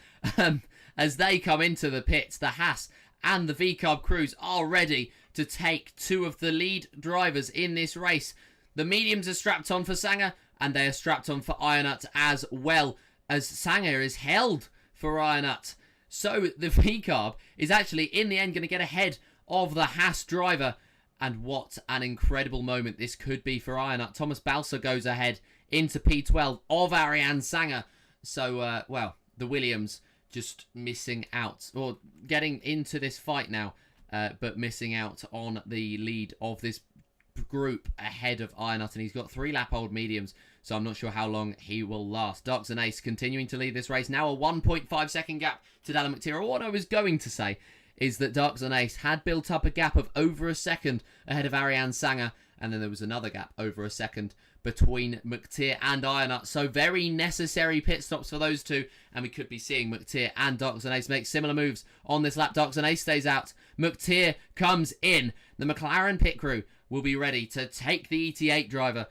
As they come into the pits, the Haas and the VCARB crews are ready to take 2 of the lead drivers in this race. The mediums are strapped on for Sanger, and they are strapped on for Ironut as well, as Sanger is held for Ironut. So the VCARB is actually, in the end, going to get ahead of the Haas driver. And what an incredible moment this could be for Ironut. Thomas Balser goes ahead into P12 of Ariane Sanger. So, well, the Williams just missing out, or getting into this fight now, but missing out on the lead of this group ahead of Ironut, and he's got 3 lap-old mediums, so I'm not sure how long he will last. Darks and Ace continuing to lead this race, now a 1.5 second gap to Dallin McTeer. What I was going to say is that Darks and Ace had built up a gap of over a second ahead of Ariane Sanger, and then there was another gap over a second between McTeer and Ironut. So very necessary pit stops for those 2, and we could be seeing McTeer and Darks and Ace make similar moves on this lap. Darks and Ace stays out. McTeer comes in. The McLaren pit crew will be ready to take the ET8 driver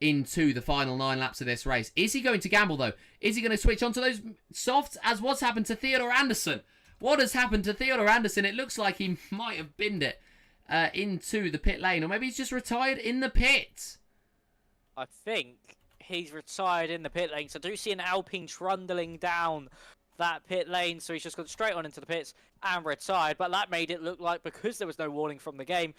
into the final 9 laps of this race. Is he going to gamble, though? Is he going to switch onto those softs, as what's happened to Theodore Anderson? What has happened to Theodore Anderson? It looks like he might have binned it into the pit lane, or maybe he's just retired in the pit. I think he's retired in the pit lane. So I do see an Alpine trundling down that pit lane. So he's just gone straight on into the pits and retired. But that made it look like, because there was no warning from the game,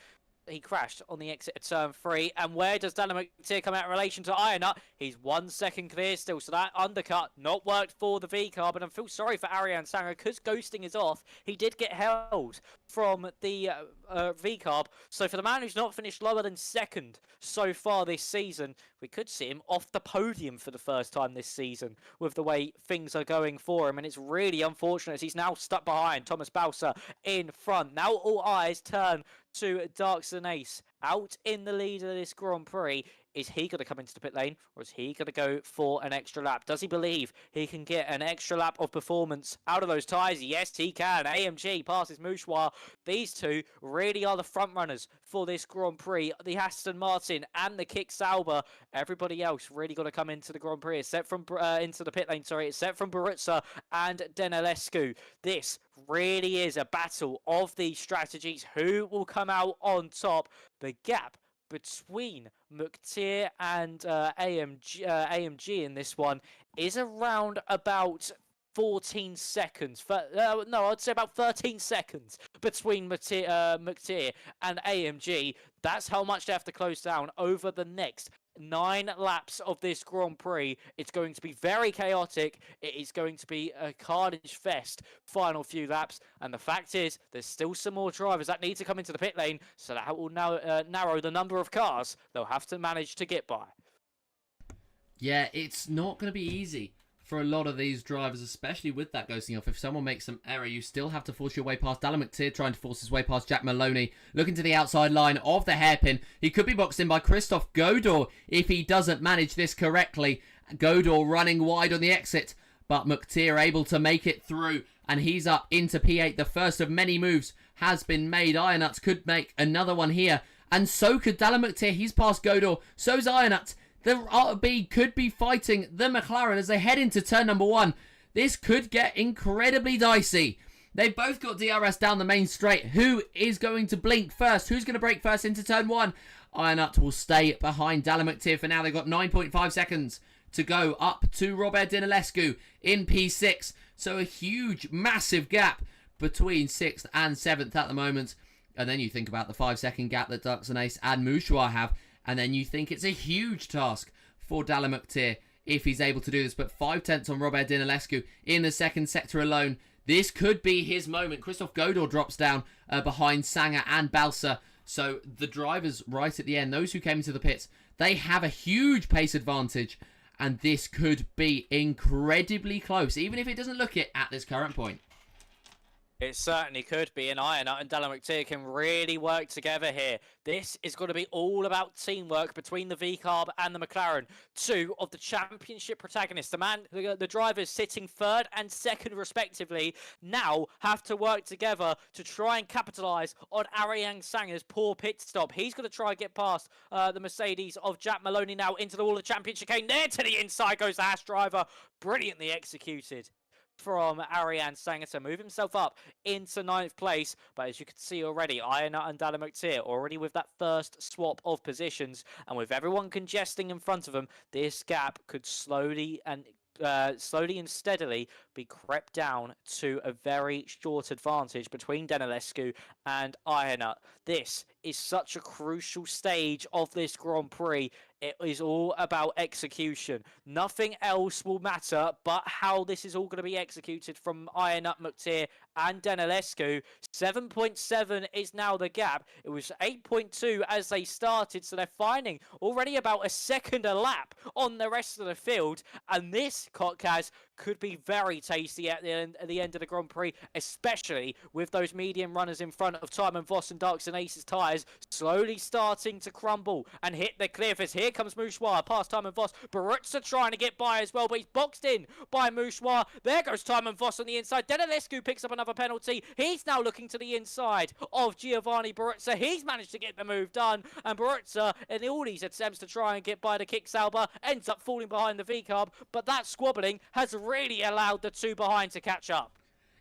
he crashed on the exit of turn 3. And where does Daniel McTeer come out in relation to Ironut? He's 1 second clear still, so that undercut not worked for the V-Carb. And I feel sorry for Ariane Sanger because ghosting is off. He did get held from the V-Carb. So for the man who's not finished lower than second so far this season, we could see him off the podium for the first time this season with the way things are going for him. And it's really unfortunate as he's now stuck behind Thomas Balser in front. Now all eyes turn to Darkson Ace out in the lead of this Grand Prix. Is he going to come into the pit lane, or is he going to go for an extra lap? Does he believe he can get an extra lap of performance out of those tyres? Yes, he can. AMG passes Mouchoir. These two really are the front runners for this Grand Prix. The Aston Martin and the Kick Sauber. Everybody else really got to come into the Grand Prix. Except from into the pit lane. Sorry, except from Barutza and Denilescu. This really is a battle of these strategies. Who will come out on top? The gap between McTeer and AMG in this one is around about 14 seconds. No, I'd say about 13 seconds between McTeer and AMG. That's how much they have to close down over the next 9 laps of this Grand Prix. It's going to be very chaotic. It is going to be a carnage fest final few laps. And the fact is, there's still some more drivers that need to come into the pit lane, so that will now narrow the number of cars they'll have to manage to get by. Yeah, it's not going to be easy for a lot of these drivers, especially with that ghosting off. If someone makes some error, you still have to force your way past. Dallin McTeer trying to force his way past Jack Maloney. Looking to the outside line of the hairpin. He could be boxed in by Christoph Godor if he doesn't manage this correctly. Godor running wide on the exit, but McTeer able to make it through, and he's up into P8. The first of many moves has been made. Ironuts could make another one here, and so could Dallin McTeer. He's past Godor, so's Ironuts. The RB could be fighting the McLaren as they head into turn number 1. This could get incredibly dicey. They've both got DRS down the main straight. Who is going to blink first? Who's going to break first into turn 1? Ironut will stay behind Dallin McTeer for now. They've got 9.5 seconds to go up to Robert Dinilescu in P6. So a huge, massive gap between 6th and 7th at the moment. And then you think about the 5-second gap that Ducks and Ace and Mouchoir have. And then you think it's a huge task for Dallin McTeer if he's able to do this. But 5/10 on Robert Dinilescu in the second sector alone. This could be his moment. Christoph Godor drops down behind Sanger and Balsa. So the drivers right at the end, those who came into the pits, they have a huge pace advantage. And this could be incredibly close, even if it doesn't look it at this current point. It certainly could be, and Ironut and Dallin McTeer can really work together here. This is going to be all about teamwork between the V-Carb and the McLaren, two of the championship protagonists. The drivers sitting 3rd and 2nd respectively now have to work together to try and capitalise on Ariane Sanger's poor pit stop. He's going to try and get past the Mercedes of Jack Maloney now into the wall of champion chicane. There to the inside goes the Haas driver. Brilliantly executed from Ariane Sanger to move himself up into 9th place. But as you can see already, Ironut and Dallin McTeer already with that first swap of positions. And with everyone congesting in front of them, this gap could slowly and steadily be crept down to a very short advantage between Denilescu and Ironut. This is such a crucial stage of this Grand Prix. It is all about execution. Nothing else will matter but how this is all going to be executed from Ironut, McTeer and Denilescu. 7.7 is now the gap. It was 8.2 as they started, so they're finding already about a second a lap on the rest of the field. And this, Kotkaz, could be very tasty at the end of the Grand Prix, especially with those medium runners in front of Timon Voss and Darks and Ace's tyres slowly starting to crumble and hit the cliff. As here comes Mouchoir past Timon Voss. Barutza trying to get by as well, but he's boxed in by Mouchoir. There goes Timon Voss on the inside. Denilescu picks up another penalty. He's now looking to the inside of Giovanni Barutza. He's managed to get the move done, and Barutza, in all these attempts to try and get by the Kick Sauber, ends up falling behind the V-Carb, but that squabbling has really allowed the two behind to catch up.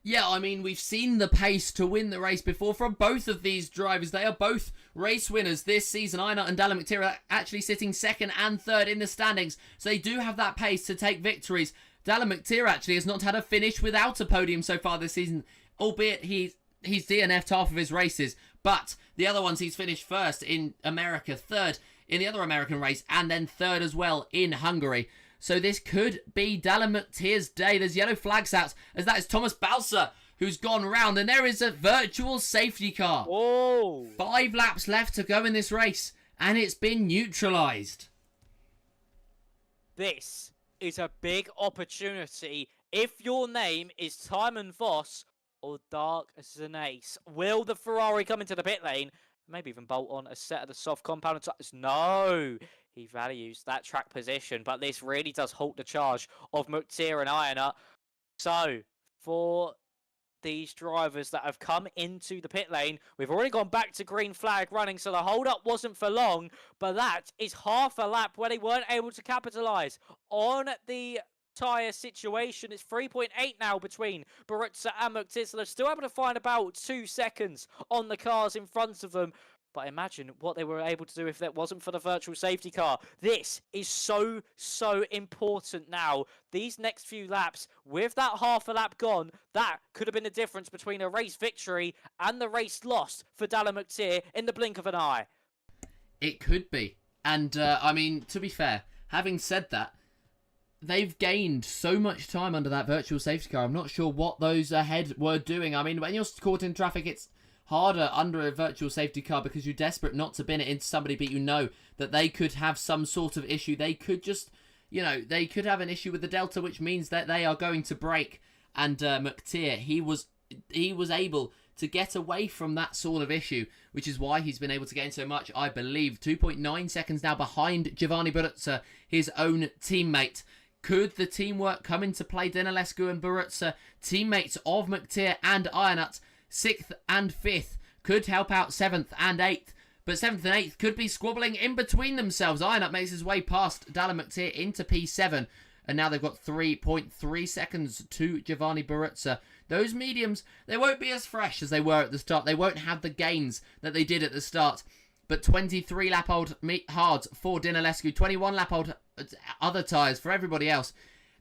Yeah, I mean, we've seen the pace to win the race before from both of these drivers. They are both race winners this season. Ironut and Dallin McTeer are actually sitting 2nd and 3rd in the standings, so they do have that pace to take victories. Dallin McTeer actually has not had a finish without a podium so far this season, albeit he's DNF'd half of his races, But the other ones, he's finished first in America, third in the other American race, and then third as well in Hungary. So this could be Dallin McTeer's day. There's yellow flags out, as that is Thomas Balser, who's gone round, and there is a virtual safety car. Whoa. 5 laps left to go in this race, and it's been neutralised. This is a big opportunity if your name is Timon Voss or Dark as an Ace. Will the Ferrari come into the pit lane? Maybe even bolt on a set of the soft compound tires? No, he values that track position, but this really does halt the charge of McTeer and Ironut. So, for these drivers that have come into the pit lane, we've already gone back to green flag running, so the hold-up wasn't for long, but that is half a lap where they weren't able to capitalise on the tyre situation. It's 3.8 now between Baruzza and McTeer, so they're still able to find about 2 seconds on the cars in front of them. But imagine what they were able to do if that wasn't for the virtual safety car. This is so important now. These next few laps, with that half a lap gone, that could have been the difference between a race victory and the race lost for Dallin McTeer in the blink of an eye. It could be. And, I mean, to be fair, having said that, they've gained so much time under that virtual safety car. I'm not sure what those ahead were doing. I mean, when you're caught in traffic, it's harder under a virtual safety car because you're desperate not to bin it into somebody, but you know that they could have some sort of issue. They could just, you know, they could have an issue with the Delta, which means that they are going to break. And McTeer, he was able to get away from that sort of issue, which is why he's been able to gain so much, I believe. 2.9 seconds now behind Giovanni Baruzza, his own teammate. Could the teamwork come into play? Dinalescu and Baruzza, teammates of McTeer and Ironut, 6th and 5th, could help out 7th and 8th. But 7th and 8th could be squabbling in between themselves. Ironut makes his way past Dallin McTeer into P7. And now they've got 3.3 seconds to Giovanni Baruzza. Those mediums, they won't be as fresh as they were at the start. They won't have the gains that they did at the start. But 23 lap old hards for Dinalescu, 21 lap old other tyres for everybody else.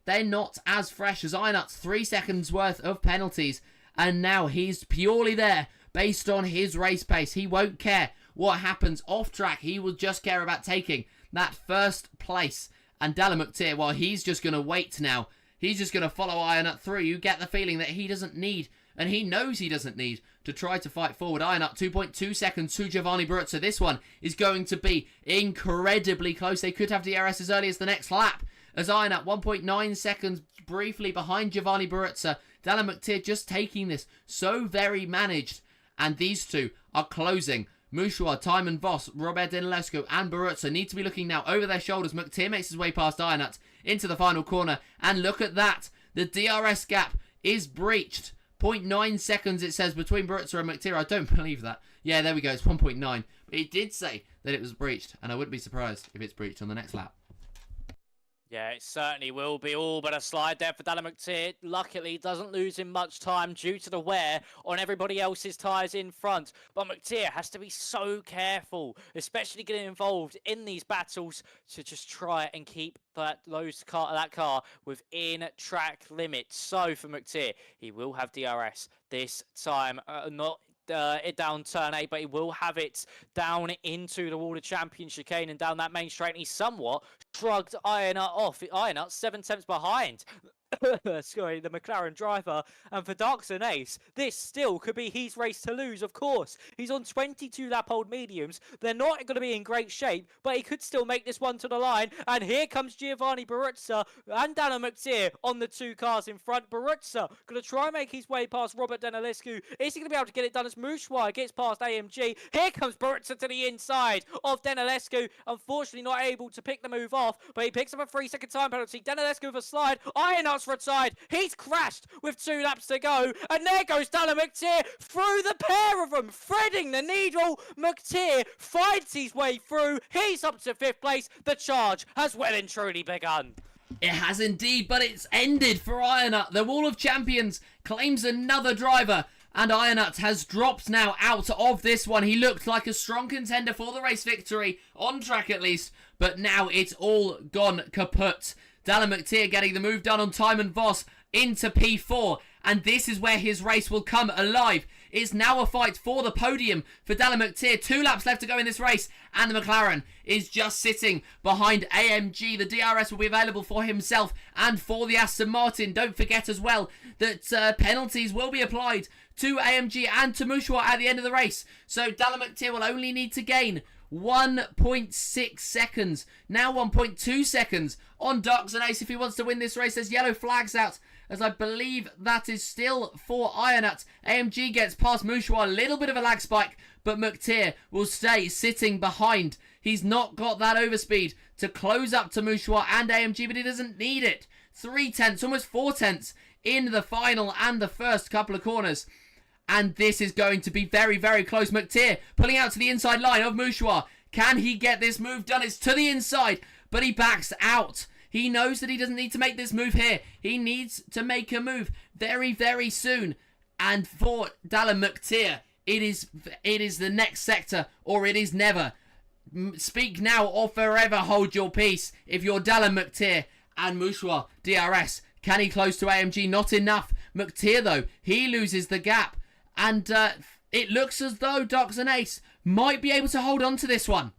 They're not as fresh as Ironut's 3 seconds worth of penalties. And now he's purely there based on his race pace. He won't care what happens off track. He will just care about taking that first place. And Dallin McTeer, well, he's just going to wait now. He's just going to follow Ironut through. You get the feeling that he doesn't need, and he knows he doesn't need, to try to fight forward. Ironut, 2.2 seconds to Giovanni Baruzza. This one is going to be incredibly close. They could have DRS as early as the next lap. As Ironut, 1.9 seconds briefly behind Giovanni Baruzza. Dallin McTeer just taking this so very managed. And these two are closing. Mouchouard, Timon Voss, Robert Dinalescu and Baruzza need to be looking now over their shoulders. McTeer makes his way past Ironut into the final corner. And look at that. The DRS gap is breached. 0.9 seconds it says between Baruzza and McTeer. I don't believe that. Yeah, there we go. It's 1.9. It did say that it was breached. And I wouldn't be surprised if it's breached on the next lap. Yeah, it certainly will be all but a slide there for Dallin McTeer. Luckily, doesn't lose him much time due to the wear on everybody else's tyres in front. But McTeer has to be so careful, especially getting involved in these battles, to just try and keep that car within track limits. So for McTeer, he will have DRS this time, not it down turn 8, but he will have it down into the World Champion chicane and down that main straight, and he somewhat shrugged Ironut off. Ironut 7 tenths behind. Sorry, the McLaren driver. And for Darkson Ace, this still could be his race to lose, of course. He's on 22 lap old mediums. They're not going to be in great shape, but he could still make this one to the line. And here comes Giovanni Baruzza and Dallin McTeer on the 2 cars in front. Baruzza going to try and make his way past Robert Dinalescu. Is he going to be able to get it done as Mouchouard gets past AMG? Here comes Baruzza to the inside of Dinalescu. Unfortunately not able to pick the move off, but he picks up a 3-second time penalty. Dinalescu with a slide. Ironut's retired. He's crashed with 2 laps to go. And there goes Dallin McTeer through the pair of them, threading the needle. McTeer fights his way through. He's up to 5th place. The charge has well and truly begun. It has indeed, but it's ended for Ironut. The Wall of Champions claims another driver. And Ironut has dropped now out of this one. He looked like a strong contender for the race victory, on track at least. But now it's all gone kaput. Dallin McTeer getting the move done on Timon Voss into P4. And this is where his race will come alive. It's now a fight for the podium for Dallin McTeer. 2 laps left to go in this race, and the McLaren is just sitting behind AMG. The DRS will be available for himself and for the Aston Martin. Don't forget as well that penalties will be applied to AMG and to Mouchoir at the end of the race. So Dallin McTeer will only need to gain 1.6 seconds, now 1.2 seconds on Darks and Ace if he wants to win this race. There's yellow flags out, as I believe that is still for Ironut. AMG gets past Mouchoir, a little bit of a lag spike, but McTeer will stay sitting behind. He's not got that overspeed to close up to Mouchoir and AMG, but he doesn't need it. 3 tenths, almost 4 tenths in the final and the first couple of corners. And this is going to be very, very close. McTeer pulling out to the inside line of Mouchoir. Can he get this move done? It's to the inside, but he backs out. He knows that he doesn't need to make this move here. He needs to make a move very, very soon. And for Dallin McTeer, it is the next sector, or it is never. Speak now or forever hold your peace. If you're Dallin McTeer and Mouchoir, DRS, can he close to AMG? Not enough. McTeer, though, he loses the gap. And it looks as though Docs and Ace might be able to hold on to this one.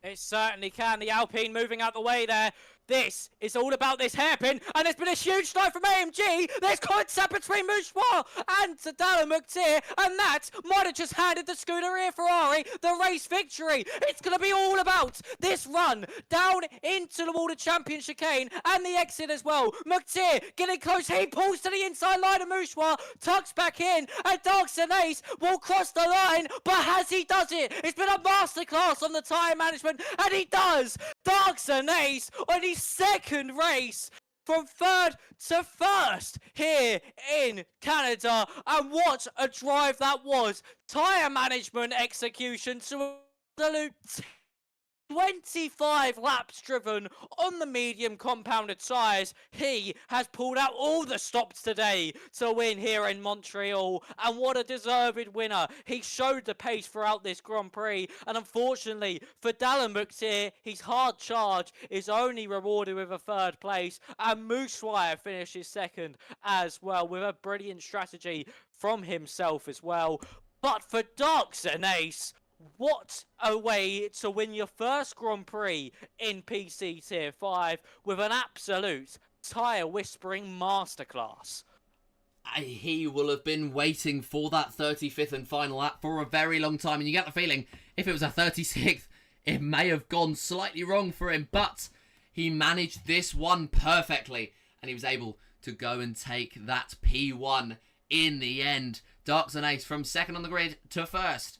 It certainly can. The Alpine moving out the way there. This is all about this hairpin, and there's been a huge strike from AMG. There's contact between Mouchoir and Dallin McTeer, and that might have just handed the Scuderia Ferrari the race victory. It's going to be all about this run down into the World Champion chicane and the exit as well. McTeer getting close. He pulls to the inside line of Mouchoir, tucks back in, and Darks and Ace will cross the line, but as he does it, it's been a masterclass on the tyre management, and he does. Darks and Ace on his second race from third to first here in Canada, and what a drive that was. Tyre management execution to absolute 25 laps driven on the medium compounded tyres. He has pulled out all the stops today to win here in Montreal, and what a deserved winner. He showed the pace throughout this Grand Prix, and unfortunately for Dallin McTeer, his hard charge is only rewarded with a third place, and Mouchoir finishes second as well with a brilliant strategy from himself as well. But for Darks and Ace, what a way to win your first Grand Prix in PC Tier 5 with an absolute tyre whispering masterclass. He will have been waiting for that 35th and final lap for a very long time, and you get the feeling if it was a 36th, it may have gone slightly wrong for him, but he managed this one perfectly, and he was able to go and take that P1 in the end. Darks and Ace from second on the grid to first.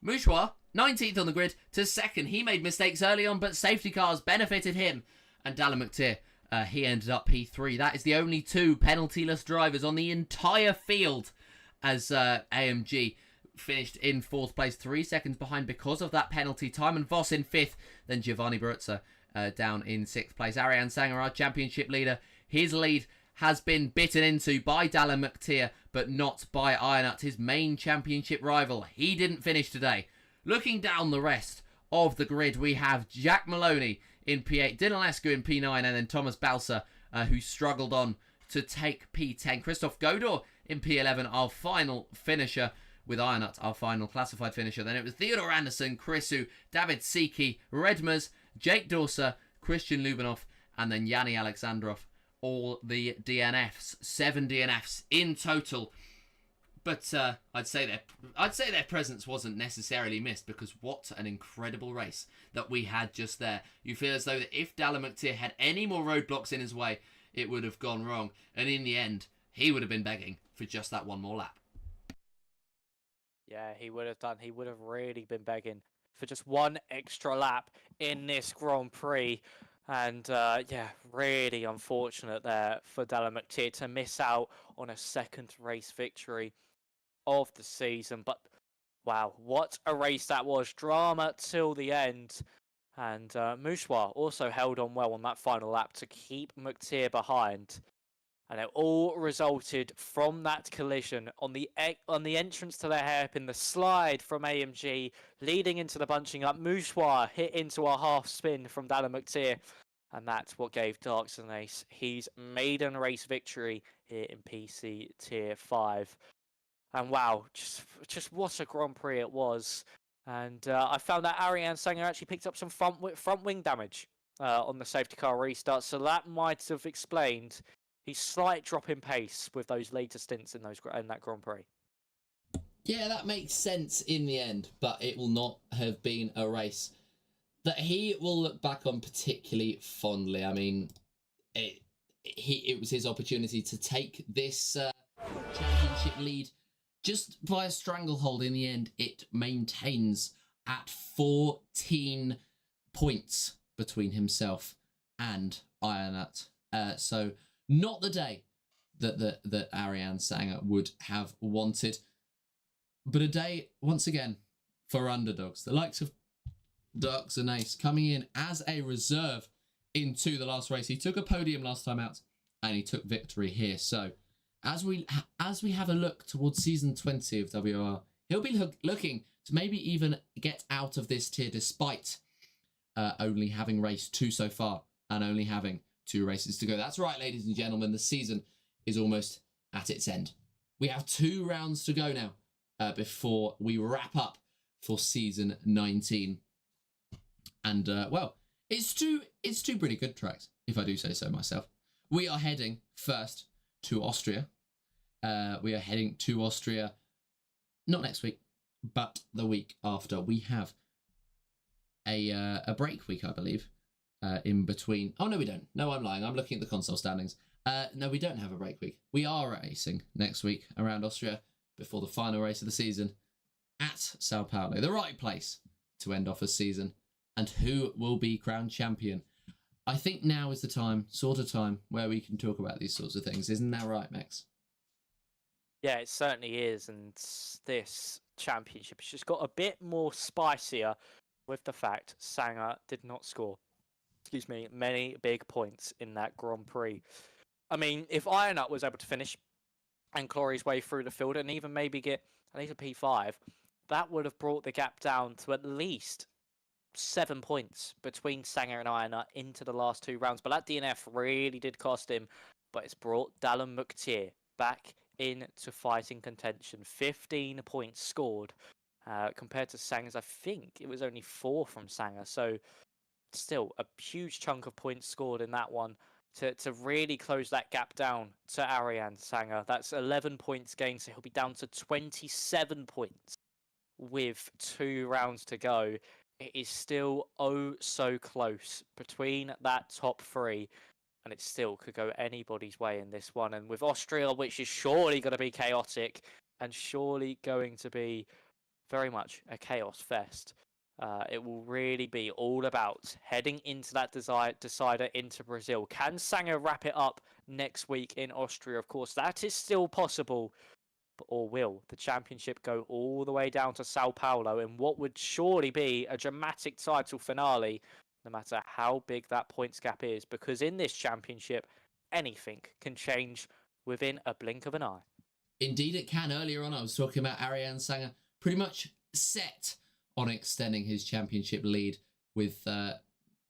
Mouchoir, 19th on the grid to second. He made mistakes early on, but safety cars benefited him. And Dallin McTeer, he ended up P3. That is the only 2 penalty-less drivers on the entire field, as AMG finished in 4th place, 3 seconds behind because of that penalty. Timon Voss in 5th, then Giovanni Baruzza down in 6th place. Ariane Sanger, our championship leader, his lead has been bitten into by Dallin McTeer, but not by Ironut, his main championship rival. He didn't finish today. Looking down the rest of the grid, we have Jack Maloney in P8, Dylan Lescu in P9, and then Thomas Balsa, who struggled on to take P10. Christoph Godor in P11, our final finisher, with Ironut, our final classified finisher. Then it was Theodore Anderson, Chrisu, David Siki, Redmers, Jake Dorser, Christian Lubinov, and then Yanni Alexandrov. All the DNFs, 7 DNFs in total. But I'd say their presence wasn't necessarily missed, because what an incredible race that we had just there. You feel as though that if Dallin McTeer had any more roadblocks in his way, it would have gone wrong. And in the end, he would have been begging for just that one more lap. Yeah, he would have done. He would have really been begging for just one extra lap in this Grand Prix. And yeah, really unfortunate there for Dallin McTeer to miss out on a second race victory of the season. But wow, what a race that was. Drama till the end. And Mouchoir also held on well on that final lap to keep McTeer behind. And it all resulted from that collision on the entrance to their hairpin, the slide from AMG leading into the bunching up. Mouchoir hit into a half spin from Dallin McTeer, and that's what gave Darks and Ace his maiden race victory here in PC Tier 5. And wow, just what a Grand Prix it was. And I found that Ariane Sanger actually picked up some front wing damage on the safety car restart, so that might have explained his slight drop in pace with those later stints in that Grand Prix. Yeah, that makes sense in the end, but it will not have been a race that he will look back on particularly fondly. I mean, it was his opportunity to take this championship lead just by a stranglehold. In the end, it maintains at 14 points between himself and Ironut. So not the day that Ariane Sanger would have wanted, but a day once again for underdogs. The likes of Ducks and Ace coming in as a reserve into the last race. He took a podium last time out, and he took victory here. So as we have a look towards season 20 of WOR, he'll be looking to maybe even get out of this tier, despite only having raced 2 so far and only having 2 races to go. That's right, ladies and gentlemen, the season is almost at its end. We have 2 rounds to go now before we wrap up for season 19. And well, it's two pretty good tracks, if I do say so myself. We are heading first to Austria. We are heading to Austria, not next week, but the week after. We have a break week, I believe, in between. Oh, no, we don't. No, I'm lying. I'm looking at the console standings. No, we don't have a break week. We are racing next week around Austria before the final race of the season at Sao Paulo, the right place to end off a season. And who will be crowned champion? I think now is the time, sort of time, where we can talk about these sorts of things. Isn't that right, Max? Yeah, it certainly is. And this championship has just got a bit more spicier with the fact Sanger did not score, many big points in that Grand Prix. I mean, if Ironut was able to finish and claw his way through the field and even maybe get at least a P5, that would have brought the gap down to at least 7 points between Sanger and Ironut into the last 2 rounds. But that DNF really did cost him. But it's brought Dallin Mukhtir back into fighting contention. 15 points scored compared to Sanger's. I think it was only 4 from Sanger. So still a huge chunk of points scored in that one to really close that gap down to Ariane Sanger. That's 11 points gained. So he'll be down to 27 points with 2 rounds to go. It is still oh so close between that top 3, and it still could go anybody's way in this one. And with Austria, which is surely going to be chaotic and surely going to be very much a chaos fest, it will really be all about heading into that decider into Brazil. Can Sanger wrap it up next week in Austria? Of course, that is still possible. Or will the championship go all the way down to Sao Paulo in what would surely be a dramatic title finale, no matter how big that points gap is? Because in this championship, anything can change within a blink of an eye. Indeed it can. Earlier on, I was talking about Ariane Sanger pretty much set on extending his championship lead with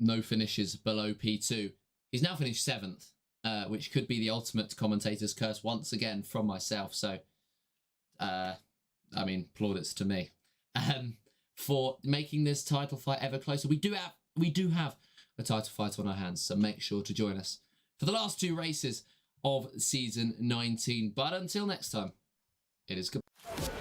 no finishes below P2. He's now finished 7th, which could be the ultimate commentator's curse once again from myself. So I mean, plaudits to me for making this title fight ever closer. We do have a title fight on our hands, so make sure to join us for the last 2 races of season 19. But until next time, it is goodbye.